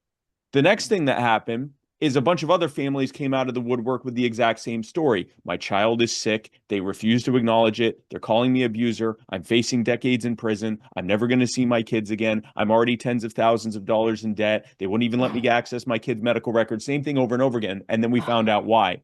the next thing that happened is a bunch of other families came out of the woodwork with the exact same story. My child is sick. They refuse to acknowledge it. They're calling me abuser. I'm facing decades in prison. I'm never going to see my kids again. I'm already tens of thousands of dollars in debt. They wouldn't even let me access my kids' medical records. Same thing over and over again. And then we found out why.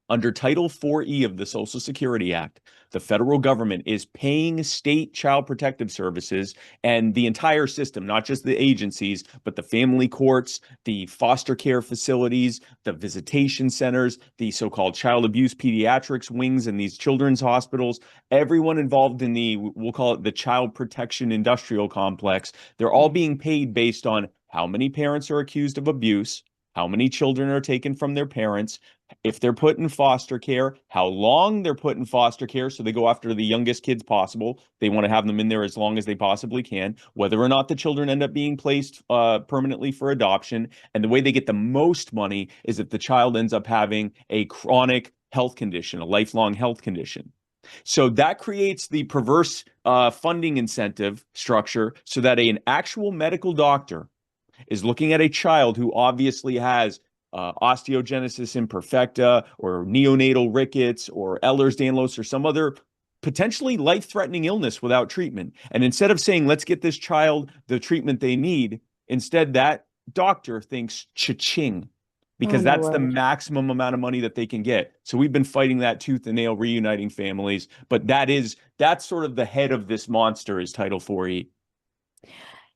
Under Title 4E of the Social Security Act, the federal government is paying state child protective services and the entire system, not just the agencies, but the family courts, the foster care facilities, the visitation centers, the so-called child abuse pediatrics wings in these children's hospitals, everyone involved in we'll call it the child protection industrial complex. They're all being paid based on how many parents are accused of abuse, how many children are taken from their parents, if they're put in foster care, how long they're put in foster care. So they go after the youngest kids possible. They want to have them in there as long as they possibly can, whether or not the children end up being placed permanently for adoption. And the way they get the most money is if the child ends up having a chronic health condition, a lifelong health condition. So that creates the perverse funding incentive structure so that an actual medical doctor is looking at a child who obviously has osteogenesis imperfecta or neonatal rickets or Ehlers-Danlos or some other potentially life-threatening illness without treatment. And instead of saying, let's get this child the treatment they need, instead that doctor thinks cha-ching, Oh because my that's the word. maximum amount of money that they can get. So we've been fighting that tooth and nail, reuniting families. But that's sort of the head of this monster, is Title 4E.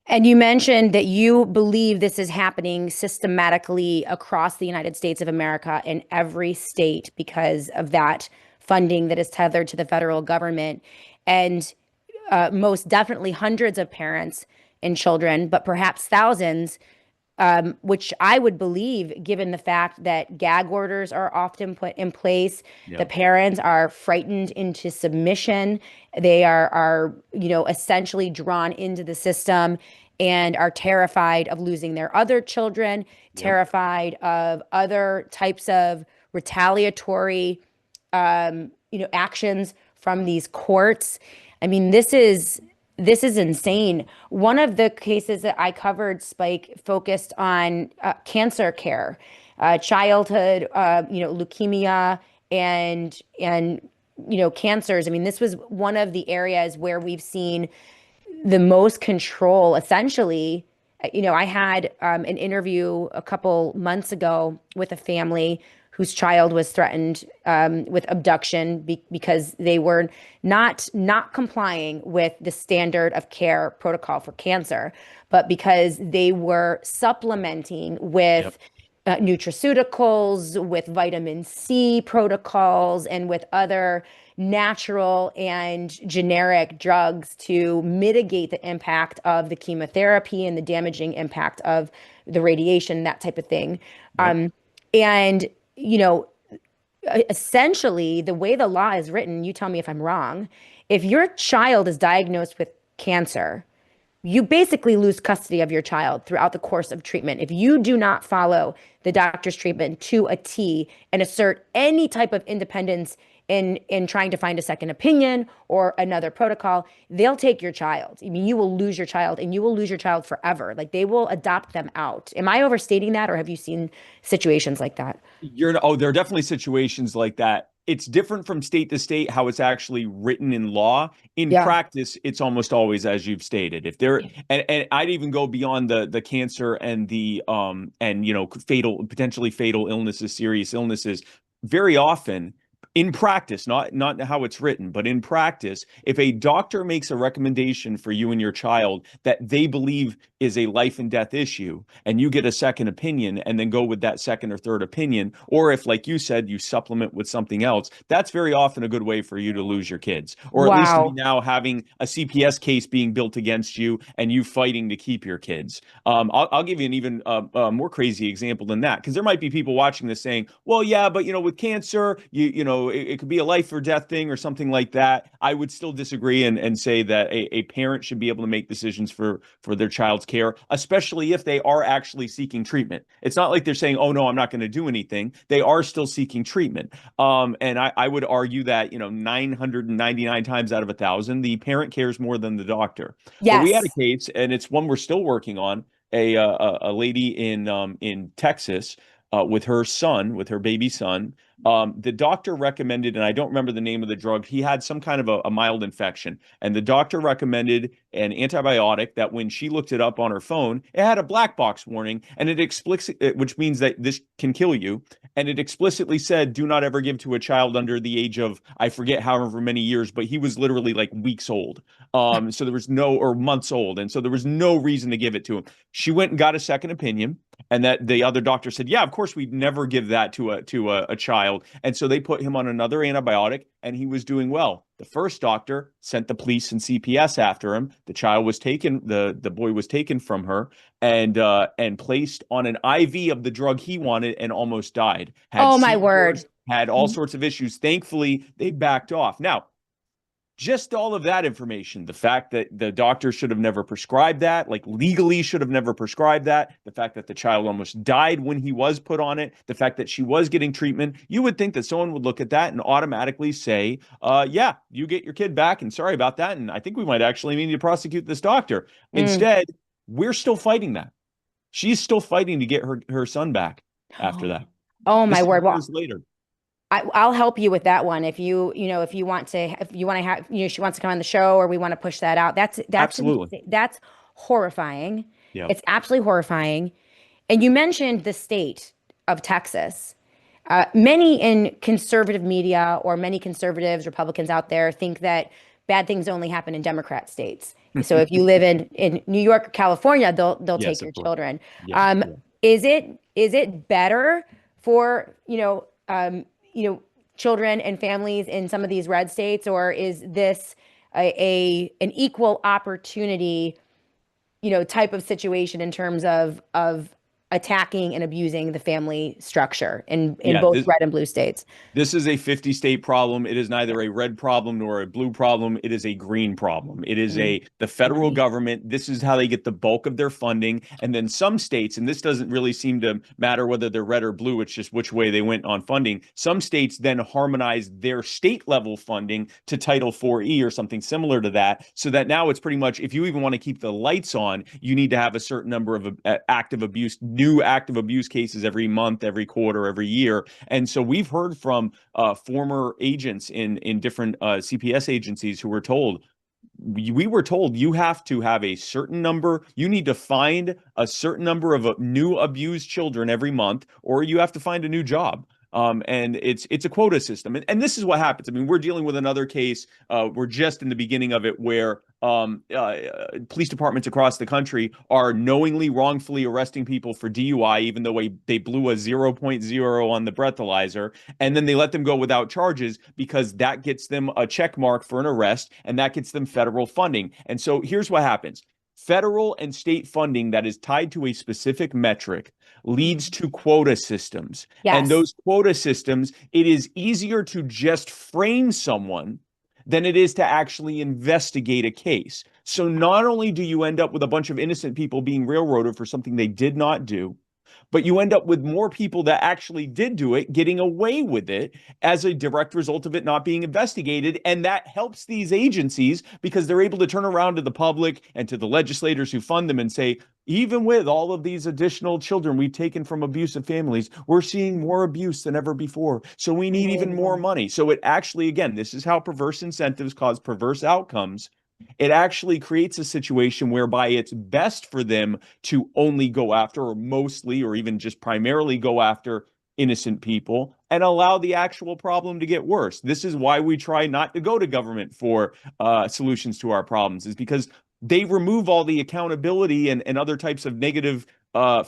And you mentioned that you believe this is happening systematically across the United States of America in every state because of that funding that is tethered to the federal government. And most definitely hundreds of parents and children, but perhaps thousands, which I would believe, given the fact that gag orders are often put in place, the Yeah. parents are frightened into submission. They are essentially drawn into the system and are terrified of losing their other children, Yep. terrified of other types of retaliatory actions from these courts. I mean, this is insane. One of the cases that I covered, Spike, focused on cancer care, childhood, leukemia and cancers. I mean, this was one of the areas where we've seen the most control, essentially. I had an interview a couple months ago with a family whose child was threatened with abduction because they were not complying with the standard of care protocol for cancer, but because they were supplementing Yep. with nutraceuticals, with vitamin C protocols, and with other natural and generic drugs to mitigate the impact of the chemotherapy and the damaging impact of the radiation, that type of thing. Yep. And, you know, essentially, the way the law is written, you tell me if I'm wrong, if your child is diagnosed with cancer, you basically lose custody of your child throughout the course of treatment. If you do not follow the doctor's treatment to a T and assert any type of independence in trying to find a second opinion or another protocol, they'll take your child. I mean, you will lose your child and you will lose your child forever. Like they will adopt them out. Am I overstating that, or have you seen situations like that? There are definitely situations like that. It's different from state to state how it's actually written in law. In Yeah. practice, it's almost always as you've stated. If there and I'd even go beyond the cancer and the and fatal, potentially fatal illnesses, serious illnesses. Very often in practice, not how it's written, but in practice, if a doctor makes a recommendation for you and your child that they believe is a life and death issue, and you get a second opinion and then go with that second or third opinion, or if, like you said, you supplement with something else, that's very often a good way for you to lose your kids, or at least to be Wow. now having a CPS case being built against you and you fighting to keep your kids. I'll give you an even more crazy example than that, because there might be people watching this saying, well, yeah, but with cancer, it could be a life or death thing or something like that. I would still disagree and say that a parent should be able to make decisions for their child's care, especially if they are actually seeking treatment. It's not like they're saying, oh no, I'm not going to do anything. They are still seeking treatment. And I would argue that 999 times out of 1,000, the parent cares more than the doctor. But we had a Yes. case, and it's one we're still working on. A lady in Texas, with her son, with her baby son. The doctor recommended, and I don't remember the name of the drug. He had some kind of a mild infection, and the doctor recommended an antibiotic that, when she looked it up on her phone, it had a black box warning, and which means that this can kill you. And it explicitly said, "Do not ever give to a child under the age of, I forget however many years, but he was literally like weeks old. So there was no, or months old, and so there was no reason to give it to him." She went and got a second opinion, and that the other doctor said, yeah, of course we'd never give that to a child. And so they put him on another antibiotic, and he was doing well. The first doctor sent the police and CPS after him. The child was taken, the boy was taken from her, and placed on an IV of the drug he wanted, and almost died. Had Oh my word. seizures, had all sorts of issues. Thankfully, they backed off. Now, just all of that information, the fact that the doctor should have never prescribed that, like legally should have never prescribed that, the fact that the child almost died when he was put on it, the fact that she was getting treatment, you would think that someone would look at that and automatically say, yeah, you get your kid back, and sorry about that, and I think we might actually need to prosecute this doctor. Mm. Instead, we're still fighting that. She's still fighting to get her son back after that. Oh This my is word. Well, years later. I'll help you with that one if if you want to have, she wants to come on the show, or we want to push that out. That's Absolutely. insane. That's horrifying. Yeah. It's absolutely horrifying. And you mentioned the state of Texas. Many in conservative media, or many conservatives, Republicans out there, think that bad things only happen in Democrat states. So if you live in New York or California, they'll take Yes, your of course. children. Yeah. Um, Yeah. is it better for children and families in some of these red states, or is this an equal opportunity type of situation in terms of attacking and abusing the family structure in Yeah, both red and blue states. this is a 50 state problem. It is neither a red problem nor a blue problem. It is a green problem. It is Mm, the federal money. government. This is how they get the bulk of their funding. And then some states, and this doesn't really seem to matter whether they're red or blue, it's just which way they went on funding. Some states then harmonize their state level funding to Title 4E or something similar to that, so that now it's pretty much, if you even want to keep the lights on, you need to have a certain number of new active abuse cases every month, every quarter, every year. And so we've heard from former agents in different CPS agencies who were told, we were told, you have to have a certain number, you need to find a certain number of new abused children every month, or you have to find a new job. And it's a quota system. And this is what happens. I mean, we're dealing with another case. We're just in the beginning of it, where police departments across the country are knowingly, wrongfully arresting people for DUI, even though they blew a 0.0 on the breathalyzer, and then they let them go without charges because that gets them a check mark for an arrest, and that gets them federal funding. And so here's what happens. Federal and state funding that is tied to a specific metric leads to quota systems. And Yes. those quota systems, it is easier to just frame someone than it is to actually investigate a case. So not only do you end up with a bunch of innocent people being railroaded for something they did not do, but you end up with more people that actually did do it getting away with it as a direct result of it not being investigated. And that helps these agencies because they're able to turn around to the public and to the legislators who fund them and say, even with all of these additional children we've taken from abusive families, we're seeing more abuse than ever before. So we need even more money. So it actually, again, this is how perverse incentives cause perverse outcomes. It actually creates a situation whereby it's best for them to only go after, or mostly, or even just primarily go after innocent people, and allow the actual problem to get worse. This is why we try not to go to government for solutions to our problems, is because they remove all the accountability and other types of negative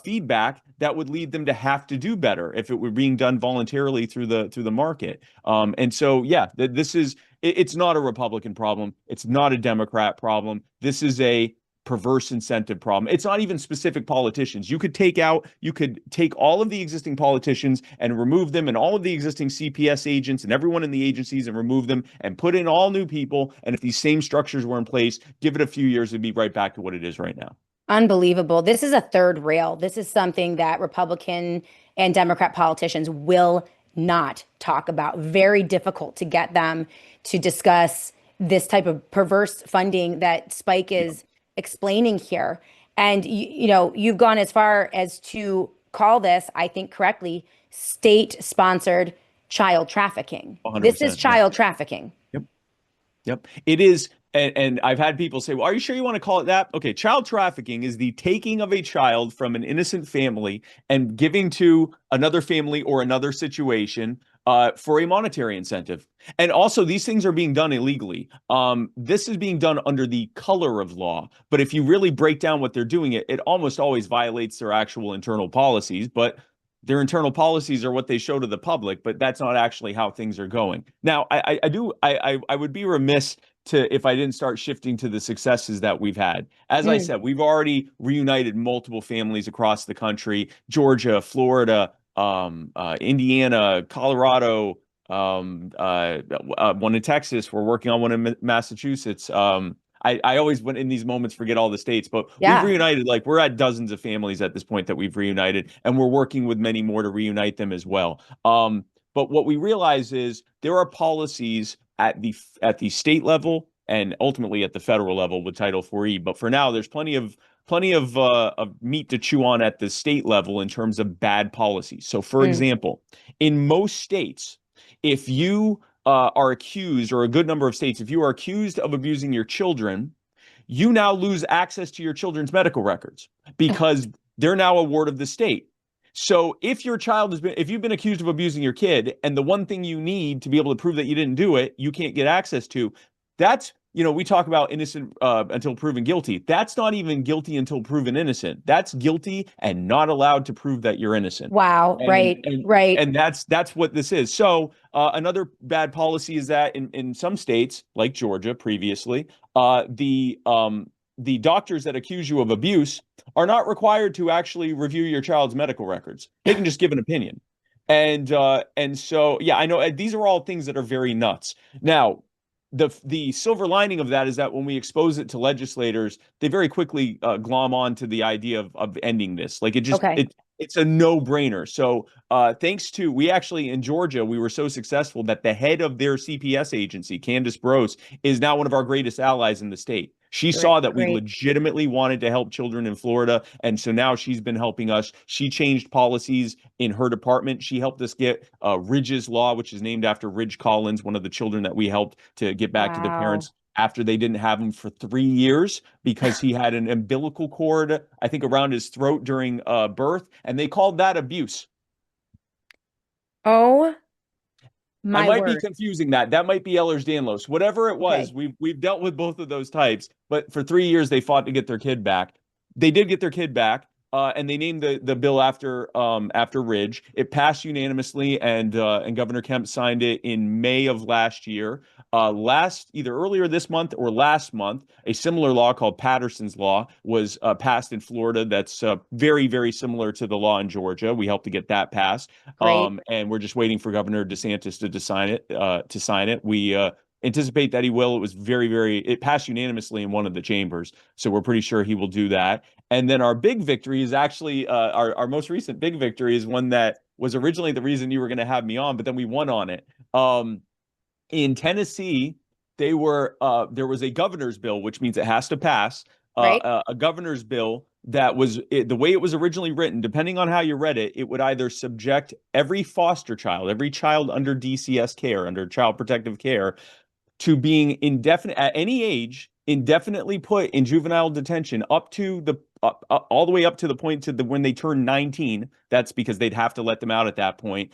feedback that would lead them to have to do better if it were being done voluntarily through the market. And so, yeah, this is it's not a Republican problem. It's not a Democrat problem. This is a perverse incentive problem. It's not even specific politicians. You could take all of the existing politicians and remove them, and all of the existing CPS agents and everyone in the agencies, and remove them and put in all new people. And if these same structures were in place, give it a few years, it'd be right back to what it is right now. Unbelievable. This is a third rail. This is something that Republican and Democrat politicians will not talk about. Very difficult to get them to discuss this type of perverse funding that Spike Yeah, is explaining here. And you've gone as far as to call this, I think correctly, state-sponsored child trafficking. This is 100%. Yeah. child trafficking. Yep. Yep. It is. And I've had people say, well, are you sure you want to call it that? Okay. Child trafficking is the taking of a child from an innocent family and giving to another family or another situation for a monetary incentive. And also, these things are being done illegally. This is being done under the color of law. But if you really break down what they're doing, it almost always violates their actual internal policies. But their internal policies are what they show to the public, but that's not actually how things are going. Now, I would be remiss to if I didn't start shifting to the successes that we've had. As I Mm, said, we've already reunited multiple families across the country: Georgia, Florida, Indiana, Colorado, one in Texas. We're working on one in Massachusetts. I always, when in these moments, forget all the states, but we've yeah. reunited, like, we're at dozens of families at this point that we've reunited, and we're working with many more to reunite them as well. But what we realize is there are policies at the state level and ultimately at the federal level with Title 4E. But for now, there's plenty of meat to chew on at the state level in terms of bad policies. So, for Mm, example, in most states, if you are accused, or a good number of states, if you are accused of abusing your children, you now lose access to your children's medical records because they're now a ward of the state. So if you've been accused of abusing your kid, and the one thing you need to be able to prove that you didn't do it, you can't get access to, that's, we talk about innocent until proven guilty. That's not even guilty until proven innocent. That's guilty and not allowed to prove that you're innocent. wow. And Right. and Right. and that's what this is. So another bad policy is that in some states, like Georgia previously, the the doctors that accuse you of abuse are not required to actually review your child's medical records. They can just give an opinion. And so yeah, I know these are all things that are very nuts. Now, the silver lining of that is that when we expose it to legislators, they very quickly glom on to the idea of ending this. Like Okay. it's a no-brainer. So thanks to we actually in Georgia, we were so successful that the head of their CPS agency, Candace Brose, is now one of our greatest allies in the state. She Great. saw that we Great. legitimately wanted to help children in Florida. And so now she's been helping us. She changed policies in her department. She helped us get Ridge's Law, which is named after Ridge Collins, one of the children that we helped to get back to their Wow. parents after they didn't have him for 3 years because he had an umbilical cord, I think, around his throat during birth. And they called that abuse. Oh I my might be word. confusing that. That might be Ehlers-Danlos. Whatever it was, Okay. we've dealt with both of those types. But for 3 years, they fought to get their kid back. They did get their kid back, and they named the bill after Ridge. It passed unanimously, and Governor Kemp signed it in May of last year. Either earlier this month or last month, a similar law called Patterson's Law was passed in Florida. That's very, very similar to the law in Georgia. We helped to get that passed. Great. And we're just waiting for Governor DeSantis to sign it. We anticipate that he will. It was it passed unanimously in one of the chambers, so we're pretty sure he will do that. And then our big victory is actually our most recent big victory is one that was originally the reason you were going to have me on, but then we won on it. In Tennessee, there was a governor's bill, which means it has to pass. Right. A governor's bill that the way it was originally written, depending on how you read it, it would either subject every foster child, every child under DCS care, under Child Protective Care, to being indefinite at any age, indefinitely put in juvenile detention up to all the way up to the point when they turn 19. That's because they'd have to let them out at that point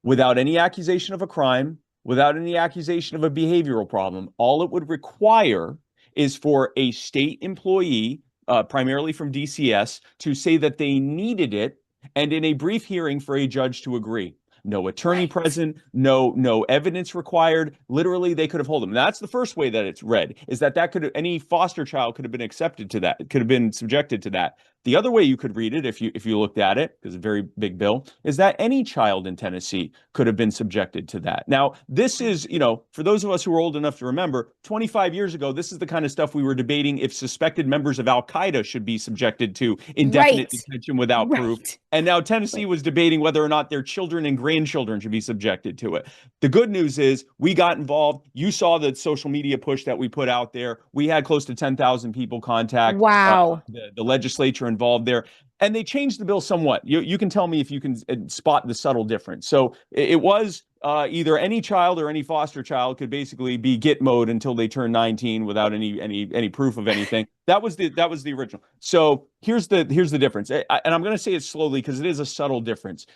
without any accusation of a crime, without any accusation of a behavioral problem. All it would require is for a state employee, primarily from DCS, to say that they needed it, and in a brief hearing for a judge to agree. No attorney What? present, no evidence required. Literally, they could have held them. That's the first way that it's read, is that could any foster child could have been accepted to that, could have been subjected to that. The other way you could read it, if you looked at it, because it's a very big bill, is that any child in Tennessee could have been subjected to that. Now, this is, for those of us who are old enough to remember, 25 years ago, this is the kind of stuff we were debating if suspected members of Al Qaeda should be subjected to indefinite Right. detention without proof. Right. And now Tennessee was debating whether or not their children and grandchildren should be subjected to it. The good news is we got involved. You saw the social media push that we put out there. We had close to 10,000 people contact Wow. the legislature involved there. And they changed the bill somewhat. You can tell me if you can spot the subtle difference. So it was either any child or any foster child could basically be git mode until they turn 19 without any proof of anything. That was the original. So here's the difference, and I'm going to say it slowly because it is a subtle difference.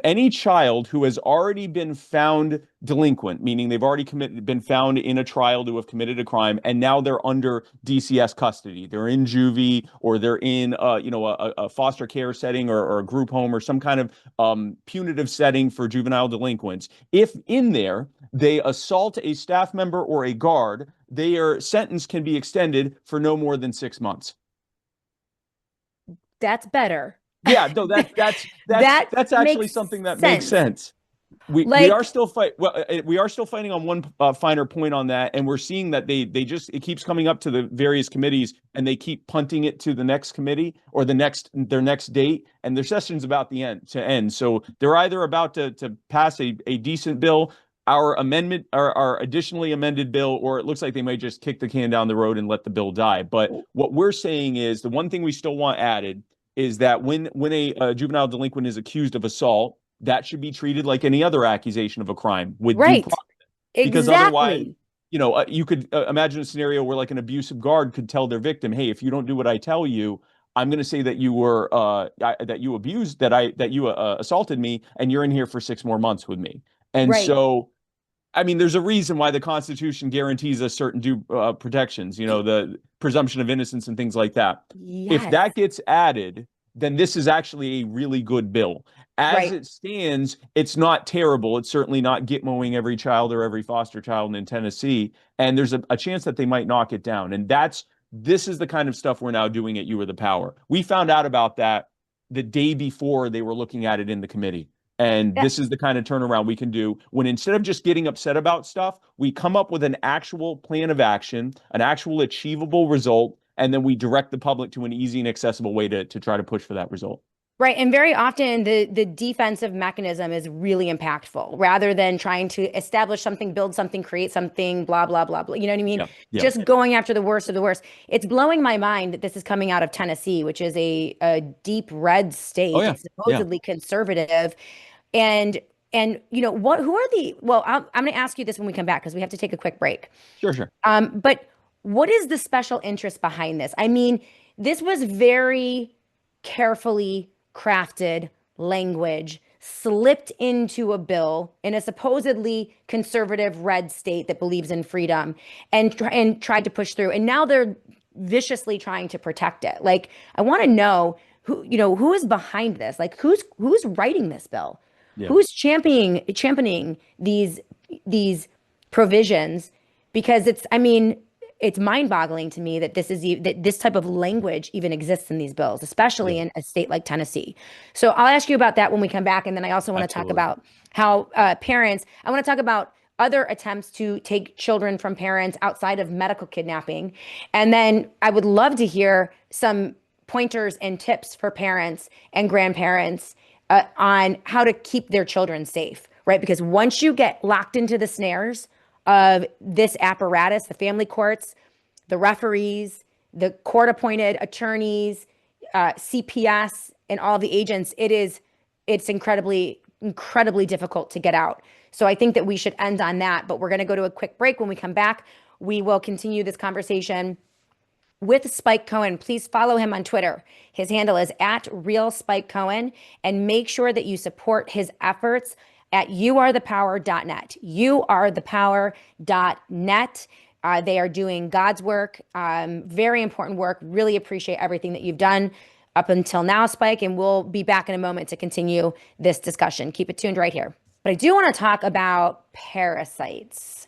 Any child who has already been found delinquent, meaning they've already been found in a trial to have committed a crime, and now they're under DCS custody. They're in juvie, or they're in a foster care setting, or a group home, or some kind of punitive setting for juvenile delinquents. If in there they assault a staff member or a guard, their sentence can be extended for no more than 6 months. That's better. Yeah, no, That that's actually makes something that makes sense. sense. We are Like, still we are still fighting on one finer point on that, and we're seeing that they just it keeps coming up to the various committees, and they keep punting it to the next committee or their next date, and their session's about to end. So they're either about to pass a decent bill, our amendment, our additionally amended bill, or it looks like they might just kick the can down the road and let the bill die. But what we're saying is the one thing we still want added is that when a juvenile delinquent is accused of assault, that should be treated like any other accusation of a crime with due right. process. Because otherwise, Exactly. you could imagine a scenario where like an abusive guard could tell their victim, "Hey, if you don't do what I tell you, I'm going to say that you were that you abused that you assaulted me, and you're in here for 6 more months with me." And Right. so I mean, there's a reason why the Constitution guarantees us certain due protections, the presumption of innocence and things like that. If Yes. that gets added, then this is actually a really good bill. As Right. it stands, it's not terrible. It's certainly not gitmoing every child or every foster child in Tennessee. And there's a chance that they might knock it down. And This is the kind of stuff we're now doing at You Are the Power. We found out about that the day before they were looking at it in the committee. And Yeah. this is the kind of turnaround we can do when instead of just getting upset about stuff, we come up with an actual plan of action, an actual achievable result, and then we direct the public to an easy and accessible way to try to push for that result. Right. And very often the defensive mechanism is really impactful rather than trying to establish something, build something, create something, blah, blah, blah, blah. You know what I mean? Yeah. Yeah. Just going after the worst of the worst. It's blowing my mind that this is coming out of Tennessee, which is a deep red Oh state. yeah. It's Yeah. supposedly conservative. And who are well, I'm going to ask you this when we come back because we have to take a quick break. Sure, sure. But what is the special interest behind this? I mean, this was very carefully crafted language slipped into a bill in a supposedly conservative red state that believes in freedom and tried to push through. And now they're viciously trying to protect it. Like, I want to know who is behind this? Like, who's writing this bill? Yeah. Who's championing these provisions? Because I mean, it's mind-boggling to me that that this type of language even exists in these bills, Yeah. especially in a state like Tennessee. So I'll ask you about that when we come back, and then I also want to talk Absolutely. about how parents. I want to talk about other attempts to take children from parents outside of medical kidnapping, and then I would love to hear some pointers and tips for parents and grandparents on how to keep their children safe, right? Because once you get locked into the snares of this apparatus, the family courts, the referees, the court appointed attorneys, CPS, and all the agents, it's incredibly difficult to get out. So I think that we should end on that, but we're going to go to a quick break. When we come back, we will continue this conversation with Spike Cohen. Please follow him on Twitter. His handle is at @RealSpikeCohen, and make sure that you support his efforts at youarethepower.net. Youarethepower.net. They are doing God's work, very important work. Really appreciate everything that you've done up until now, Spike, and we'll be back in a moment to continue this discussion. Keep it tuned right here. But I do want to talk about parasites.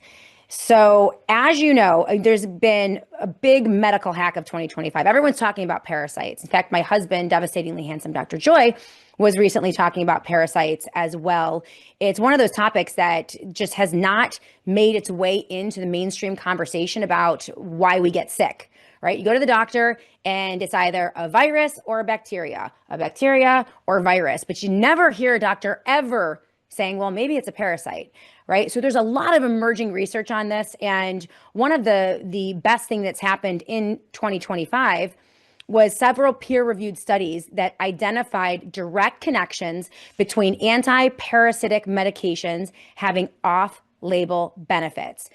So, as you know, there's been a big medical hack of 2025. Everyone's talking about parasites. In fact, my husband, devastatingly handsome Dr. Joy, was recently talking about parasites as well. It's one of those topics that just has not made its way into the mainstream conversation about why we get sick, right? You go to the doctor and it's either a virus or a bacteria or virus, but you never hear a doctor ever saying, well, maybe it's a parasite, right? So there's a lot of emerging research on this. And one of the best thing that's happened in 2025 was several peer-reviewed studies that identified direct connections between anti-parasitic medications having off-label benefits,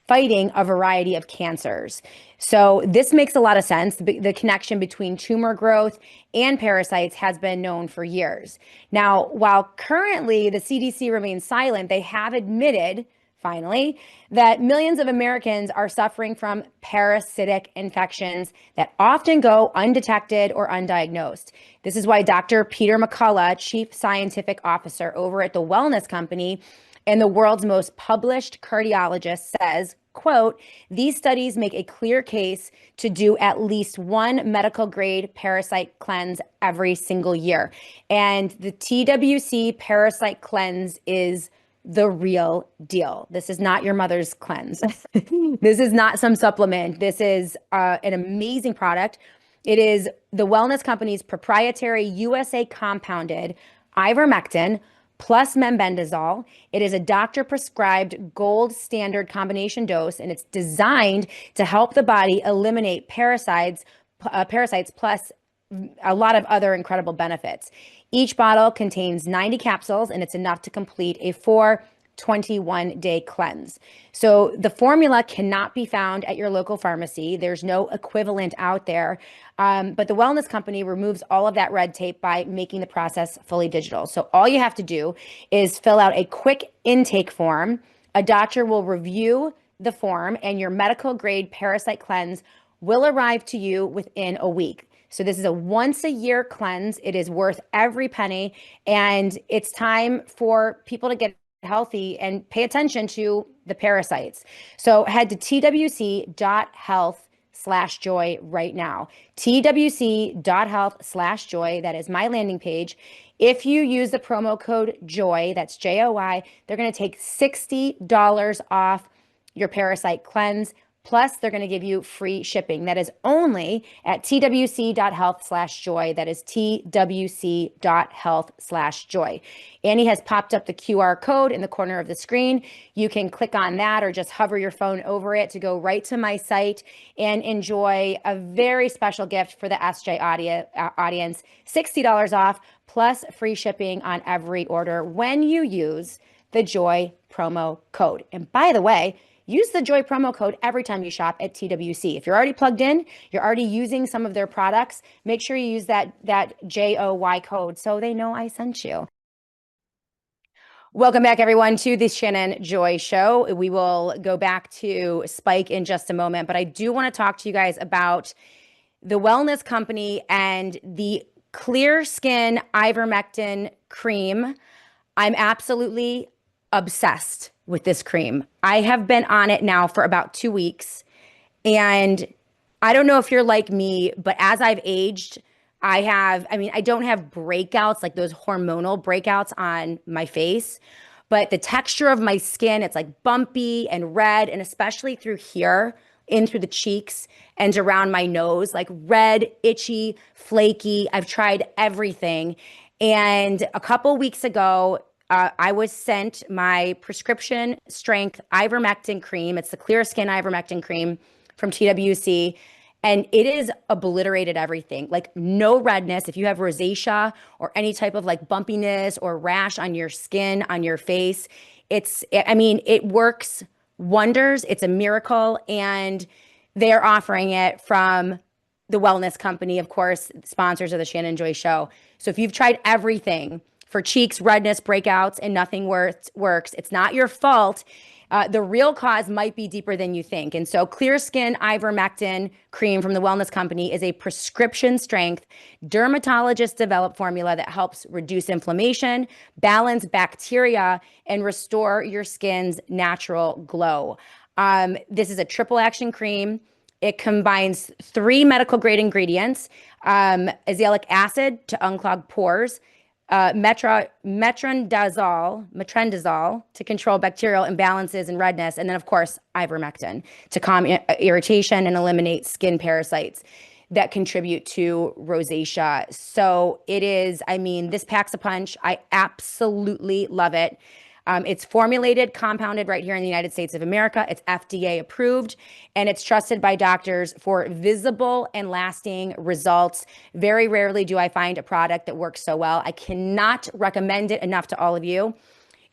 fighting a variety of cancers. So this makes a lot of sense. The connection between tumor growth and parasites has been known for years. Now, while currently the CDC remains silent, they have admitted, finally, that millions of Americans are suffering from parasitic infections that often go undetected or undiagnosed. This is why Dr. Peter McCullough, Chief Scientific Officer over at the Wellness Company and the world's most published cardiologist, says, quote, these studies make a clear case to do at least one medical grade parasite cleanse every single year. And the TWC parasite cleanse is the real deal. This is not your mother's cleanse. This is not some supplement. This is an amazing product. It is the Wellness Company's proprietary USA compounded ivermectin plus mebendazole. It is a doctor prescribed gold standard combination dose, and it's designed to help the body eliminate parasites plus a lot of other incredible benefits. Each bottle contains 90 capsules, and it's enough to complete a 21-day cleanse. So the formula cannot be found at your local pharmacy. There's no equivalent out there. But the Wellness Company removes all of that red tape by making the process fully digital. So all you have to do is fill out a quick intake form. A doctor will review the form, and your medical grade parasite cleanse will arrive to you within a week. So this is a once a year cleanse. It is worth every penny. And it's time for people to get healthy and pay attention to the parasites. So head to twc.health twc.health/joy right now. twc.health/joy. That is my landing page. If you use the promo code JOY, that's JOY, they're going to take $60 off your parasite cleanse. Plus, they're going to give you free shipping. That is only at twc.health/joy. That is twc.health/joy. Annie has popped up the QR code in the corner of the screen. You can click on that or just hover your phone over it to go right to my site and enjoy a very special gift for the SJ audience, $60 off plus free shipping on every order when you use the JOY promo code. And by the way, use the JOY promo code every time you shop at TWC. If you're already plugged in, you're already using some of their products, make sure you use that JOY code so they know I sent you. Welcome back, everyone, to the Shannon Joy Show. We will go back to Spike in just a moment, but I do want to talk to you guys about the wellness company and the Clear Skin Ivermectin cream. I'm absolutely obsessed with this cream. I have been on it now for about 2 weeks. And I don't know if you're like me, but as I've aged, I don't have breakouts, like those hormonal breakouts on my face, but the texture of my skin, it's like bumpy and red, and especially through here, in through the cheeks and around my nose, like red, itchy, flaky. I've tried everything. And a couple weeks ago, I was sent my prescription strength ivermectin cream. It's the Clear Skin Ivermectin cream from TWC. And it is obliterated everything, like no redness. If you have rosacea or any type of like bumpiness or rash on your skin, on your face, it works wonders. It's a miracle. And they're offering it from the wellness company, of course, sponsors of the Shannon Joy Show. So if you've tried everything for cheeks, redness, breakouts, and nothing works, it's not your fault. The real cause might be deeper than you think. And so Clear Skin Ivermectin cream from the wellness company is a prescription strength, dermatologist developed formula that helps reduce inflammation, balance bacteria, and restore your skin's natural glow. This is a triple action cream. It combines 3 medical grade ingredients, azelaic acid to unclog pores, metronidazole to control bacterial imbalances and redness, and then of course ivermectin to calm irritation and eliminate skin parasites that contribute to rosacea. So this packs a punch. I absolutely love it. It's formulated, compounded right here in the United States of America. It's FDA approved, and it's trusted by doctors for visible and lasting results. Very rarely do I find a product that works so well. I cannot recommend it enough to all of you.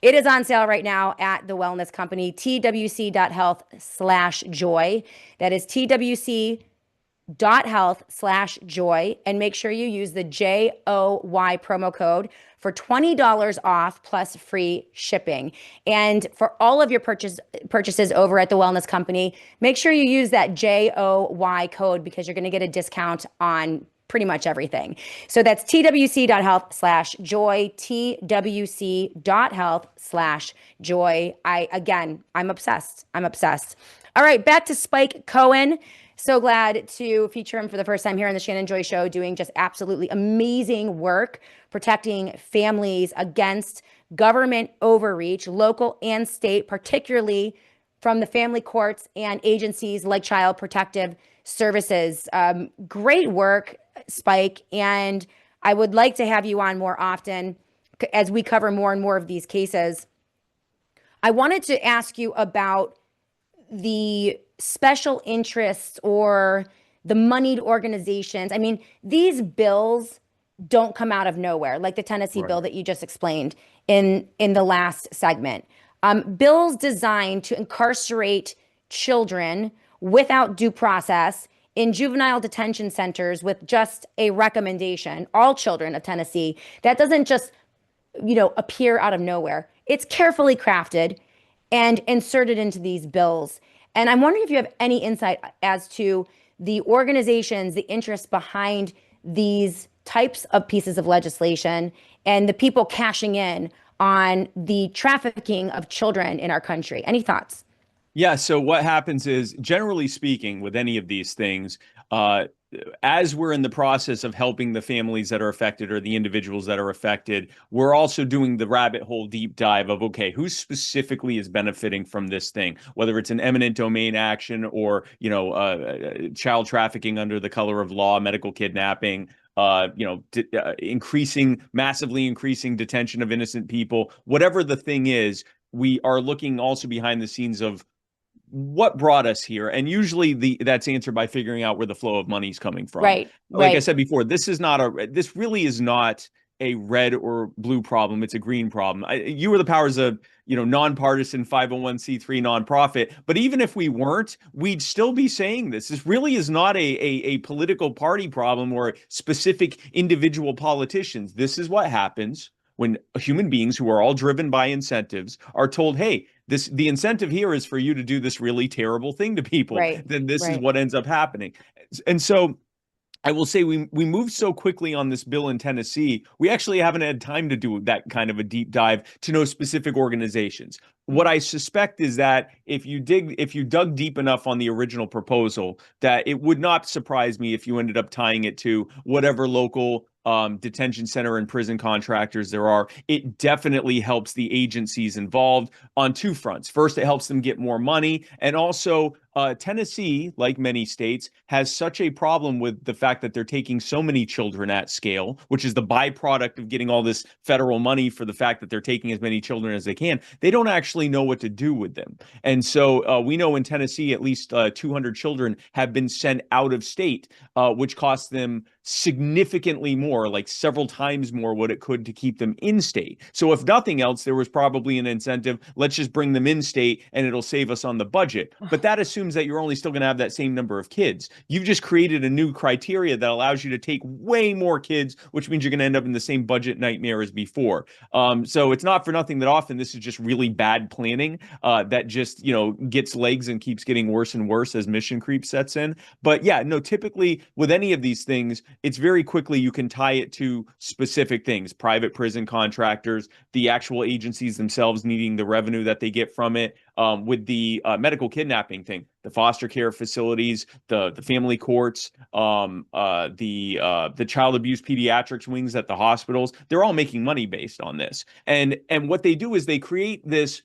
It is on sale right now at the wellness company, twc.health/joy. That is twc.health/joy. And make sure you use the JOY promo code for $20 off plus free shipping. And for all of your purchases over at the wellness company, make sure you use that JOY code because you're going to get a discount on pretty much everything. So that's twc.health/joy, twc.health/joy. I'm obsessed. All right, back to Spike Cohen. So glad to feature him for the first time here on the Shannon Joy Show, doing just absolutely amazing work protecting families against government overreach, local and state, particularly from the family courts and agencies like Child Protective Services. Great work, Spike. And I would like to have you on more often as we cover more and more of these cases. I wanted to ask you about the special interests or the moneyed organizations. I mean, these bills don't come out of nowhere, like the Tennessee bill that you just explained in the last segment. Bills designed to incarcerate children without due process in juvenile detention centers with just a recommendation, all children of Tennessee. That doesn't just, appear out of nowhere. It's carefully crafted and inserted into these bills. And I'm wondering if you have any insight as to the organizations, the interests behind these types of pieces of legislation and the people cashing in on the trafficking of children in our country. Any thoughts? Yeah, so what happens is, generally speaking, with any of these things, uh, as we're in the process of helping the families that are affected or the individuals that are affected, we're also doing the rabbit hole deep dive of, okay, who specifically is benefiting from this thing, whether it's an eminent domain action or, child trafficking under the color of law, medical kidnapping, massively increasing detention of innocent people, whatever the thing is. We are looking also behind the scenes of what brought us here, and usually the that's answered by figuring out where the flow of money is coming from. Right, Like I right, said before, this really is not a red or blue problem. It's a green problem. You Were the Power is a nonpartisan 501c3 nonprofit, but even if we weren't, we'd still be saying this really is not a political party problem or specific individual politicians. This is what happens when human beings who are all driven by incentives are told, hey, the incentive here is for you to do this really terrible thing to people, right, then this is right. what ends up happening. And so I will say we moved so quickly on this bill in Tennessee. We actually haven't had time to do that kind of a deep dive to know specific organizations. What Mm. I suspect is that if you dug deep enough on the original proposal, that it would not surprise me if you ended up tying it to whatever local detention center and prison contractors there are. It definitely helps the agencies involved on two fronts. First, it helps them get more money, and also Tennessee, like many states, has such a problem with the fact that they're taking so many children at scale, which is the byproduct of getting all this federal money for the fact that they're taking as many children as they can. They don't actually know what to do with them. And so we know in Tennessee, at least 200 children have been sent out of state, which costs them significantly more, like several times more what it could to keep them in state. So if nothing else, there was probably an incentive. Let's just bring them in state and it'll save us on the budget. But that assumes that you're only still going to have that same number of kids. You've just created a new criteria that allows you to take way more kids, which means you're going to end up in the same budget nightmare as before. So it's not for nothing that often this is just really bad planning that just, gets legs and keeps getting worse and worse as mission creep sets in. But yeah, no, typically with any of these things, it's very quickly you can tie it to specific things: private prison contractors, the actual agencies themselves needing the revenue that they get from it. With the medical kidnapping thing, the foster care facilities, the family courts, the child abuse pediatrics wings at the hospitals, they're all making money based on this. And what they do is they create this.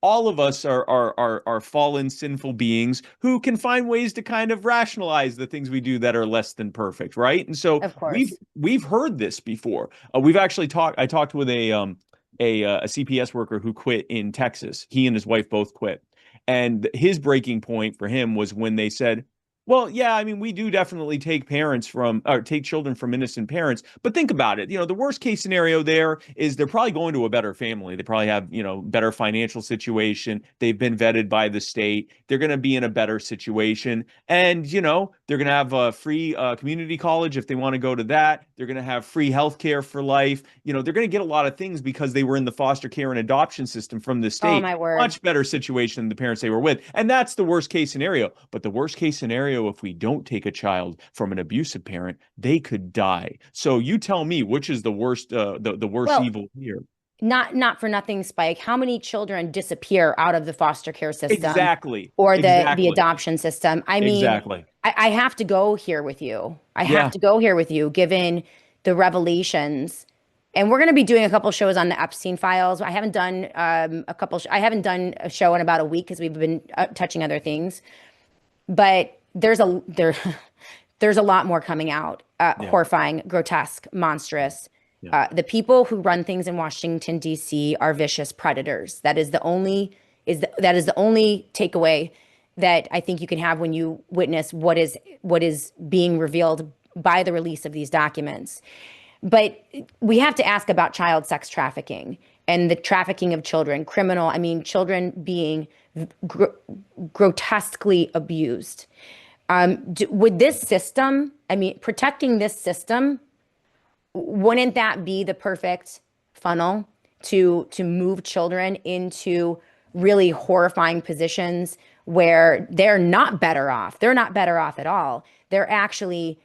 All of us are fallen, sinful beings who can find ways to kind of rationalize the things we do that are less than perfect, right? And so Of we've course. we've heard this before. We've actually talked. I talked with a CPS worker who quit in Texas. He and his wife both quit. And his breaking point for him was when they said, well, yeah, I mean, we do definitely take children from innocent parents. But think about it. The worst case scenario there is they're probably going to a better family. They probably have, better financial situation. They've been vetted by the state. They're going to be in a better situation. And, they're going to have a free community college if they want to go to that. They're going to have free health care for life. They're going to get a lot of things because they were in the foster care and adoption system from the Oh state. my word. Much better situation than the parents they were with. And that's the worst case scenario. But the worst case scenario, if we don't take a child from an abusive parent, they could die. So you tell me, which is the worst, the worst Well, evil here? not for nothing, Spike. How many children disappear out of the foster care system Exactly. or the Exactly. adoption system? I mean, Exactly. I have to go here with you. I have Yeah. to go here with you, given the revelations. And we're going to be doing a couple shows on the Epstein files. I haven't done I haven't done a show in about a week because we've been touching other things. But there's a lot more coming out. Yeah. Horrifying, grotesque, monstrous. Yeah. The people who run things in Washington D.C. are vicious predators. That is the only takeaway that I think you can have when you witness what is being revealed by the release of these documents. But we have to ask about child sex trafficking and the trafficking of children, I mean, children being gr grotesquely abused. Would this system, I mean, protecting this system, wouldn't that be the perfect funnel to move children into really horrifying positions where they're not better off? They're not better off at all. They're actually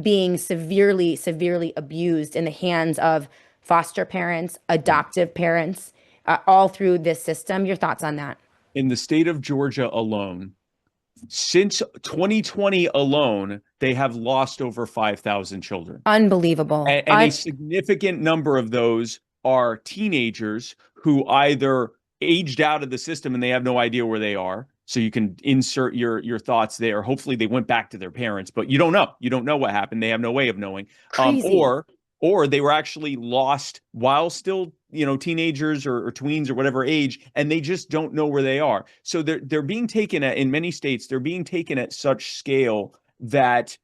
being severely abused in the hands of foster parents, Yeah. adoptive parents, all through this system. Your thoughts on that? in the state of Georgia alone, since 2020 alone, they have lost over 5,000 children. Unbelievable. And a significant number of those are teenagers who either aged out of the system and they have no idea where they are. So you can insert your thoughts there. Hopefully they went back to their parents, but you don't know. You don't know what happened. They have no way of knowing. Crazy. Or they were actually lost while still, teenagers or tweens or whatever age, and they just don't know where they are. So they're being taken at, in many states, they're being taken at such scale that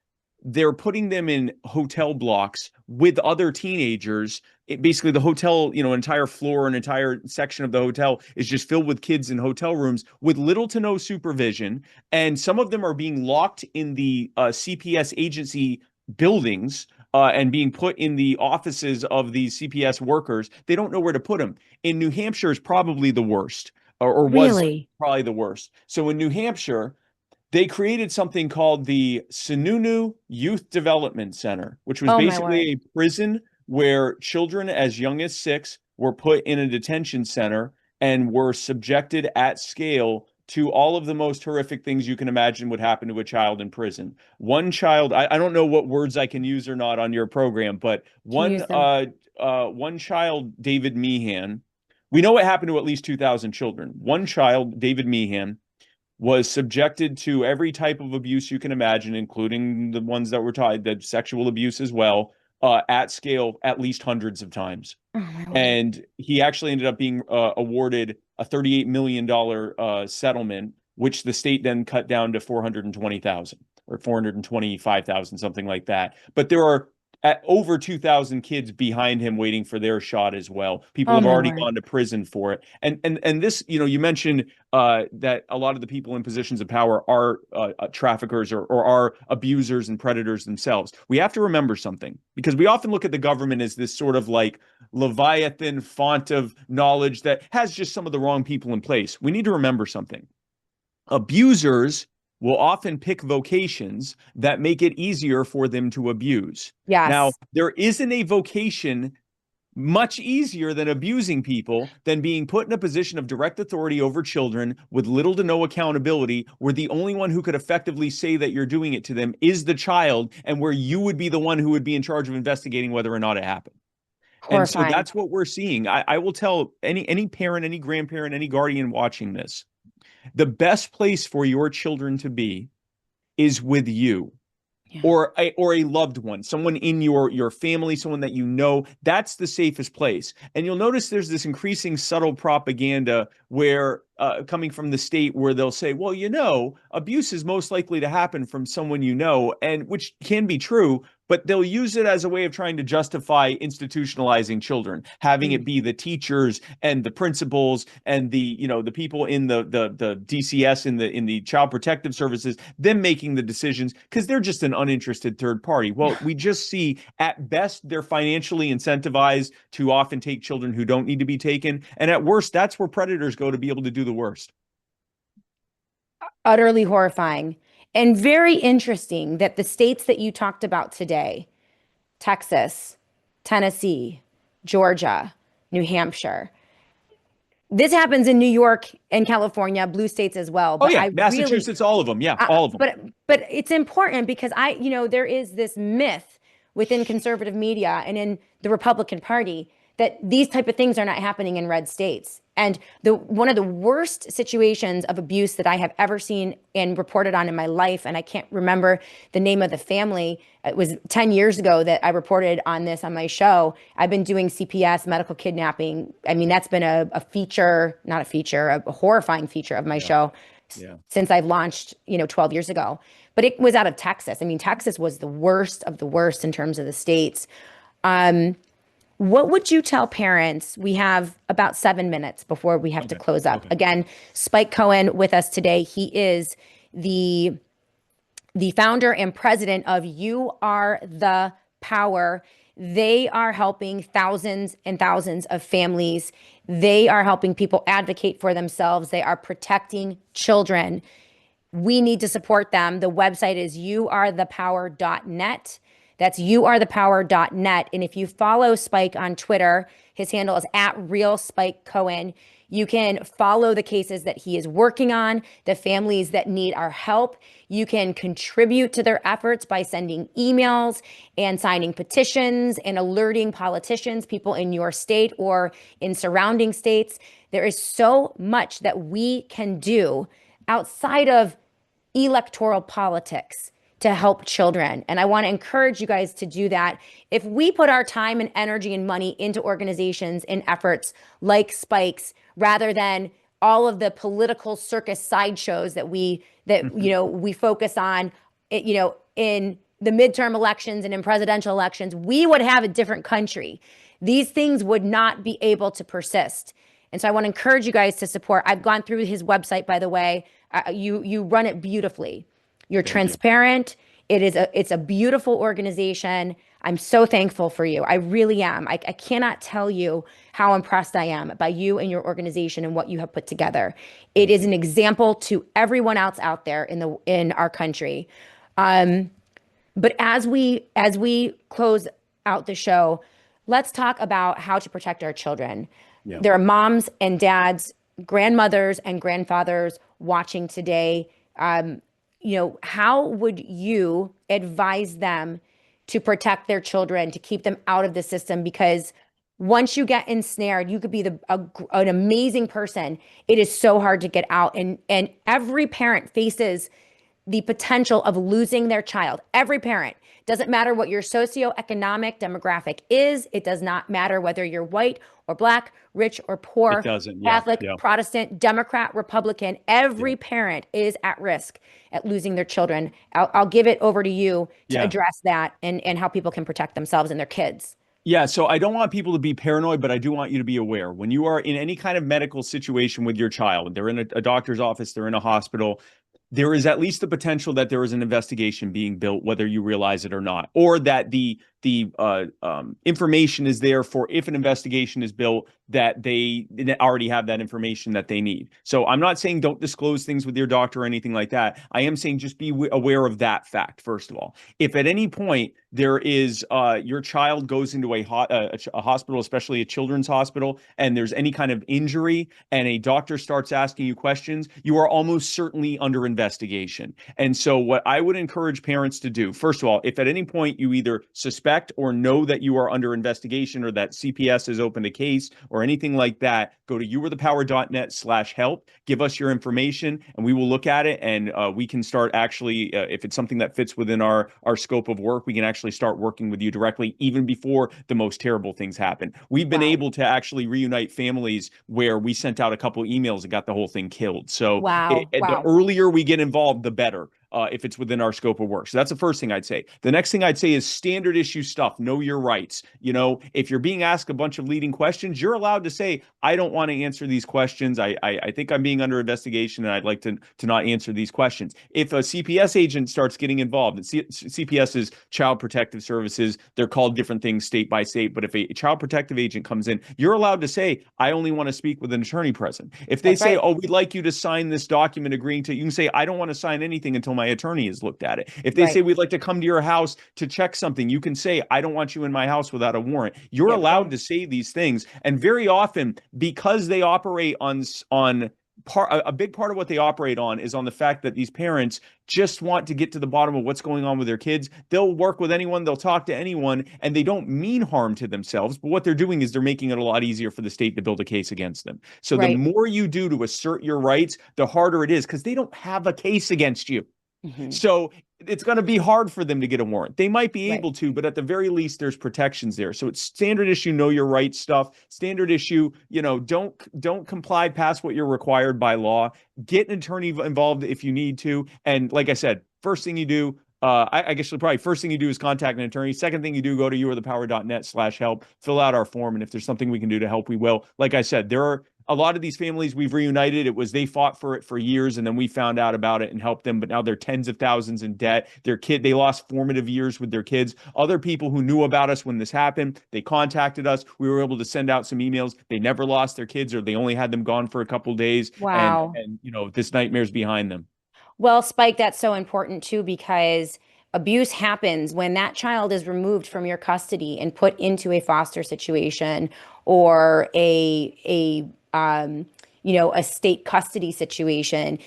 they're putting them in hotel blocks with other teenagers. Basically, the hotel, an entire floor, an entire section of the hotel is just filled with kids in hotel rooms with little to no supervision. And some of them are being locked in the CPS agency buildings and being put in the offices of these CPS workers. They don't know where to put them. In New Hampshire is probably the worst, or was Really? probably the worst. So in New Hampshire, they created something called the Sununu Youth Development Center, which was Oh my word. basically a prison where children as young as 6 were put in a detention center and were subjected at scale to all of the most horrific things you can imagine would happen to a child in prison. One child, I don't know what words I can use or not on your program, but Can use them. one child, David Meehan, we know what happened to at least 2,000 children. One child, David Meehan, was subjected to every type of abuse you can imagine, including the ones that were tied, that sexual abuse as well, at scale, at least hundreds of times. Oh my word. And he actually ended up being awarded a $38 million settlement, which the state then cut down to 420,000 or 425,000, something like that. But there are over 2,000 kids behind him waiting for their shot as well. People Oh have my already word. gone to prison for it. And this, you mentioned that a lot of the people in positions of power are traffickers or are abusers and predators themselves. We have to remember something, because we often look at the government as this sort of like Leviathan font of knowledge that has just some of the wrong people in place. We need to remember something. Abusers will often pick vocations that make it easier for them to abuse. Now, Yes. there isn't a vocation much easier than abusing people than being put in a position of direct authority over children with little to no accountability, where the only one who could effectively say that you're doing it to them is the child, and where you would be the one who would be in charge of investigating whether or not it happened. And so Horrifying. that's what we're seeing. I will tell any parent, any grandparent, any guardian watching this, the best place for your children to be is with you, Yeah. or a loved one, someone in your family, someone that you know. That's the safest place. And you'll notice there's this increasing subtle propaganda where coming from the state, where they'll say, well, abuse is most likely to happen from someone you know, and which can be true, but they'll use it as a way of trying to justify institutionalizing children, having it Mm. be the teachers and the principals and the people in the DCS, in the child protective services, them making the decisions because they're just an uninterested third party. Well, we just see at best they're financially incentivized to often take children who don't need to be taken, and at worst, that's where predators go to be able to do the worst. Utterly horrifying. And very interesting that the states that you talked about today, Texas, Tennessee, Georgia, New Hampshire, this happens in New York and California, blue states as well. Oh But yeah, I really, Massachusetts, all of them. Yeah, all of them. but it's important because there is this myth within conservative media and in the Republican Party that these type of things are not happening in red states. And one of the worst situations of abuse that I have ever seen and reported on in my life, and I can't remember the name of the family. It was 10 years ago that I reported on this on my show. I've been doing CPS, medical kidnapping. I mean, that's been a feature, not a feature, a horrifying feature of my Yeah. show Yeah. since I've launched, 12 years ago. But it was out of Texas. I mean, Texas was the worst of the worst in terms of the states. What would you tell parents? We have about 7 minutes before we have to Okay. close up. Okay. Again, Spike Cohen with us today. He is the founder and president of You Are the Power. They are helping thousands and thousands of families. They are helping people advocate for themselves. They are protecting children. We need to support them. The website is youarethepower.net. That's youarethepower.net. And if you follow Spike on Twitter, his handle is @RealSpikeCohen. You can follow the cases that he is working on, the families that need our help. You can contribute to their efforts by sending emails and signing petitions and alerting politicians, people in your state or in surrounding states. There is so much that we can do outside of electoral politics to help children. And I want to encourage you guys to do that. If we put our time and energy and money into organizations and efforts like Spikes, rather than all of the political circus sideshows that we focus on, in the midterm elections and in presidential elections, we would have a different country. These things would not be able to persist. And so I want to encourage you guys to support. I've gone through his website, by the way. You run it beautifully. You're transparent. It's a beautiful organization. I'm so thankful for you. I really am. I cannot tell you how impressed I am by you and your organization and what you have put together. It is an example to everyone else out there in our country. But as we close out the show, let's talk about how to protect our children. Yeah. There are moms and dads, grandmothers and grandfathers watching today. How would you advise them to protect their children, to keep them out of the system? Because once you get ensnared, you could be an amazing person. It is so hard to get out. And every parent faces the potential of losing their child. Every parent. Doesn't matter what your socioeconomic demographic is. It does not matter whether you're white or black, rich or poor, It doesn't. Yeah. Catholic, Yeah. Protestant, Democrat, Republican. Every parent is at risk at losing their children. I'll give it over to you to address that and how people can protect themselves and their kids. Yeah, so I don't want people to be paranoid, but I do want you to be aware. When you are in any kind of medical situation with your child, they're in a doctor's office, they're in a hospital, there is at least the potential that there is an investigation being built, whether you realize it or not, or that the information is there for if an investigation is built, that they already have that information that they need. So I'm not saying don't disclose things with your doctor or anything like that. I am saying just be aware of that fact, first of all. If at any point there is your child goes into a hospital, especially a children's hospital, and there's any kind of injury and a doctor starts asking you questions, you are almost certainly under investigation. And so what I would encourage parents to do, first of all, if at any point you either suspect or know that you are under investigation or that CPS has opened a case or anything like that, go to youarethepower.net/help, give us your information, and we will look at it, and we can start actually, if it's something that fits within our scope of work, we can actually start working with you directly even before the most terrible things happen. We've been able to actually reunite families where we sent out a couple emails and got the whole thing killed. So the earlier we get involved, the better. If it's within our scope of work. So that's the first thing I'd say. The next thing I'd say is standard issue stuff. Know your rights. If you're being asked a bunch of leading questions, you're allowed to say, I don't want to answer these questions. I think I'm being under investigation and I'd like to not answer these questions. If a CPS agent starts getting involved, CPS is Child Protective Services. They're called different things state by state. But if a child protective agent comes in, you're allowed to say, I only want to speak with an attorney present. If they say, oh, we'd like you to sign this document agreeing to, you can say, I don't want to sign anything until my attorney has looked at it. If they say we'd like to come to your house to check something, you can say, I don't want you in my house without a warrant. You're allowed to say these things. And very often, because they operate on a big part of what they operate on is on the fact that these parents just want to get to the bottom of what's going on with their kids. They'll work with anyone, they'll talk to anyone, and they don't mean harm to themselves. But what they're doing is they're making it a lot easier for the state to build a case against them. So the more you do to assert your rights, the harder it is because they don't have a case against you. So it's going to be hard for them to get a warrant. They might be able to, but at the very least, there's protections there. So it's standard issue, know your rights stuff. Standard issue, don't comply past what you're required by law. Get an attorney involved if you need to. And like I said, first thing you do, I guess probably first thing you do is contact an attorney. Second thing you do, go to youarethepower.net/help, fill out our form. And if there's something we can do to help, we will. Like I said, there are a lot of these families we've reunited. It was they fought for it for years, and then we found out about it and helped them. But now they're tens of thousands in debt. They lost formative years with their kids. Other people who knew about us when this happened, they contacted us. We were able to send out some emails. They never lost their kids, or they only had them gone for a couple of days. Wow. And this nightmare's behind them. Well, Spike, that's so important too, because abuse happens when that child is removed from your custody and put into a foster situation or a a state custody situation,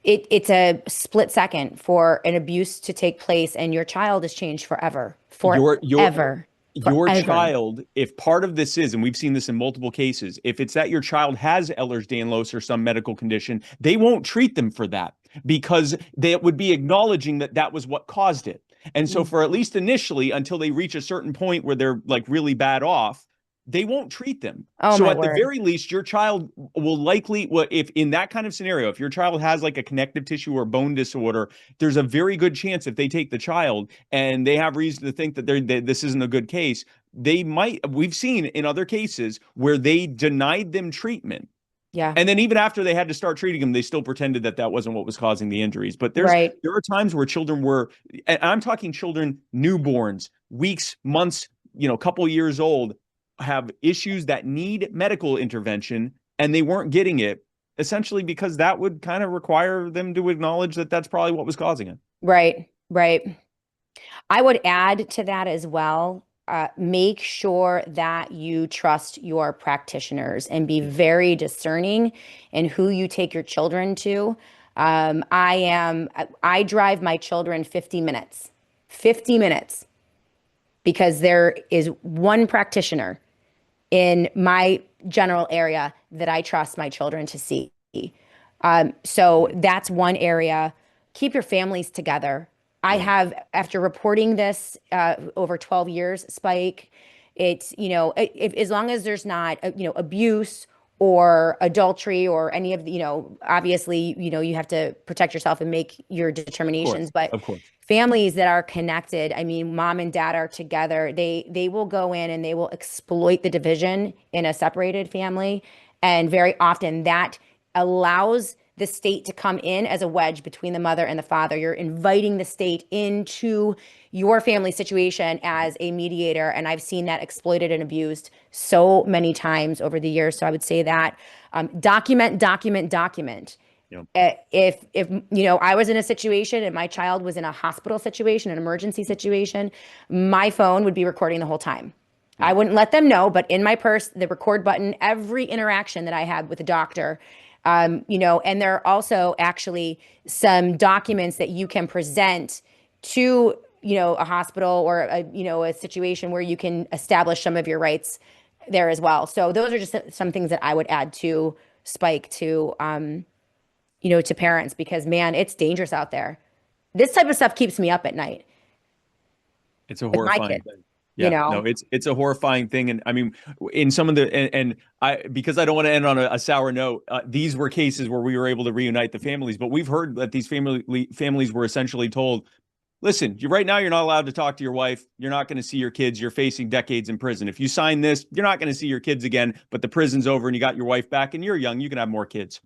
it's a split second for an abuse to take place, and your child is changed forever, Your forever, your forever. child, if part of this is, and we've seen this in multiple cases, if it's that your child has Ehlers-Danlos or some medical condition, they won't treat them for that because they would be acknowledging that that was what caused it. And so for at least initially, until they reach a certain point where they're like really bad off, they won't treat them. Oh So my at the word. very least, your child will likely, well, if in that kind of scenario, if your child has like a connective tissue or bone disorder, there's a very good chance if they take the child and they have reason to think that this isn't a good case, they might, we've seen in other cases where they denied them treatment. Yeah. And then even after they had to start treating them, they still pretended that that wasn't what was causing the injuries. But Right. there are times where children were, and I'm talking children, newborns, weeks, months, couple years old, have issues that need medical intervention, and they weren't getting it, essentially because that would kind of require them to acknowledge that that's probably what was causing it. Right. Right. I would add to that as well. Make sure that you trust your practitioners and be very discerning in who you take your children to. I drive my children 50 minutes, because there is one practitioner in my general area that I trust my children to see. So that's one area. Keep your families together. I Yeah. have, after reporting this over 12 years, Spike, it's, as long as there's not, abuse or adultery or any of the, obviously, you have to protect yourself and make your Of course. determinations. But Of course. families that are connected, I mean, mom and dad are together, they will go in and they will exploit the division in a separated family. And very often that allows the state to come in as a wedge between the mother and the father. You're inviting the state into your family situation as a mediator. And I've seen that exploited and abused so many times over the years. So I would say that document. Yeah. If I was in a situation and my child was in a hospital situation, an emergency situation, my phone would be recording the whole time. Yeah. I wouldn't let them know, but in my purse, the record button, every interaction that I had with the doctor, and there are also actually some documents that you can present to, a hospital or a situation where you can establish some of your rights there as well. So those are just some things that I would add to Spike to parents, because man, it's dangerous out there. This type of stuff keeps me up at night It's a with my horrifying kids, thing. you Yeah, know? no, it's a horrifying thing, and I mean, in some of the and I, because I don't want to end on a sour note. These were cases where we were able to reunite the families, but we've heard that these families were essentially told, "Listen, you right now you're not allowed to talk to your wife. You're not going to see your kids. You're facing decades in prison. If you sign this, you're not going to see your kids again. But the prison's over, and you got your wife back, and you're young. You can have more kids."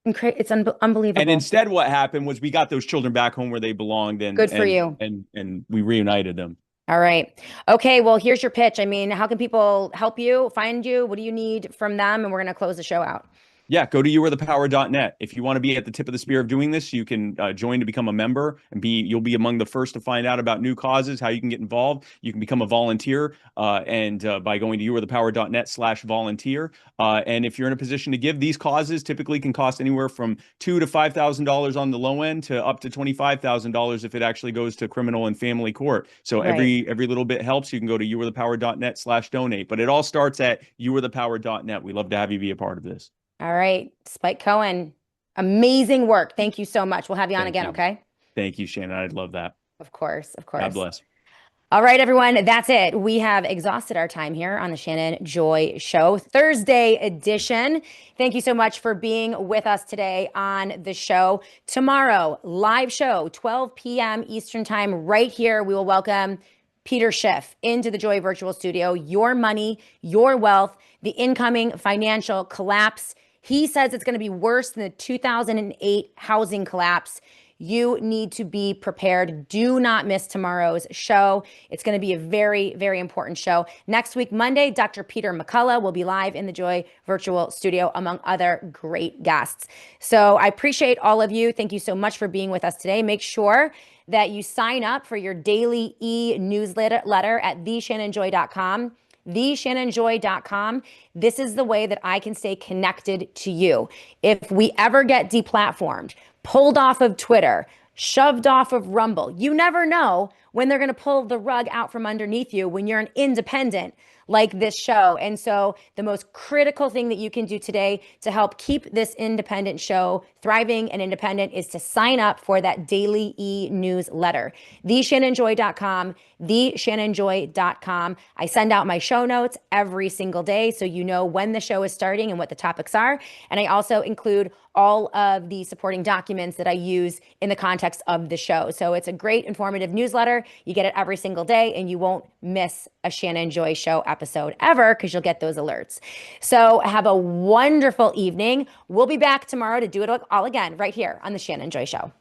It's And unbelievable. instead, what happened was we got those children back home where they belonged, and Good for you. we reunited them. All right. Okay. Well, here's your pitch. I mean, how can people help you, find you? What do you need from them? And we're going to close the show out. Yeah, go to youarethepower.net. If you want to be at the tip of the spear of doing this, you can join to become a member and you'll be among the first to find out about new causes, how you can get involved. You can become a volunteer and by going to youarethepower.net/volunteer. And if you're in a position to give, these causes typically can cost anywhere from $2,000 to $5,000 on the low end to up to $25,000 if it actually goes to criminal and family court. So Right. every little bit helps. You can go to youarethepower.net/donate. But it all starts at youarethepower.net. We love to have you be a part of this. All right. Spike Cohen, amazing work. Thank you so much. We'll have you on Thank again. you. Okay. Thank you, Shannon. I'd love that. Of course. Of God course. bless. All right, everyone. That's it. We have exhausted our time here on the Shannon Joy Show, Thursday edition. Thank you so much for being with us today on the show. Tomorrow, live show, 12 p.m. Eastern Time, right here. We will welcome Peter Schiff into the Joy Virtual Studio. Your money, your wealth, the incoming financial collapse. He says it's going to be worse than the 2008 housing collapse. You need to be prepared. Do not miss tomorrow's show. It's going to be a very, very important show. Next week, Monday, Dr. Peter McCullough will be live in the Joy Virtual Studio, among other great guests. So I appreciate all of you. Thank you so much for being with us today. Make sure that you sign up for your daily e-newsletter at theshannonjoy.com. theshannonjoy.com. This is the way that I can stay connected to you. If we ever get deplatformed, pulled off of Twitter, shoved off of Rumble, you never know when they're going to pull the rug out from underneath you when you're an independent like this show. And so the most critical thing that you can do today to help keep this independent show thriving and independent is to sign up for that daily e-newsletter. theshannonjoy.com, theshannonjoy.com. I send out my show notes every single day so you know when the show is starting and what the topics are. And I also include all of the supporting documents that I use in the context of the show. So it's a great informative newsletter. You get it every single day and you won't miss a Shannon Joy Show episode ever because you'll get those alerts. So have a wonderful evening. We'll be back tomorrow to do it all again right here on the Shannon Joy Show.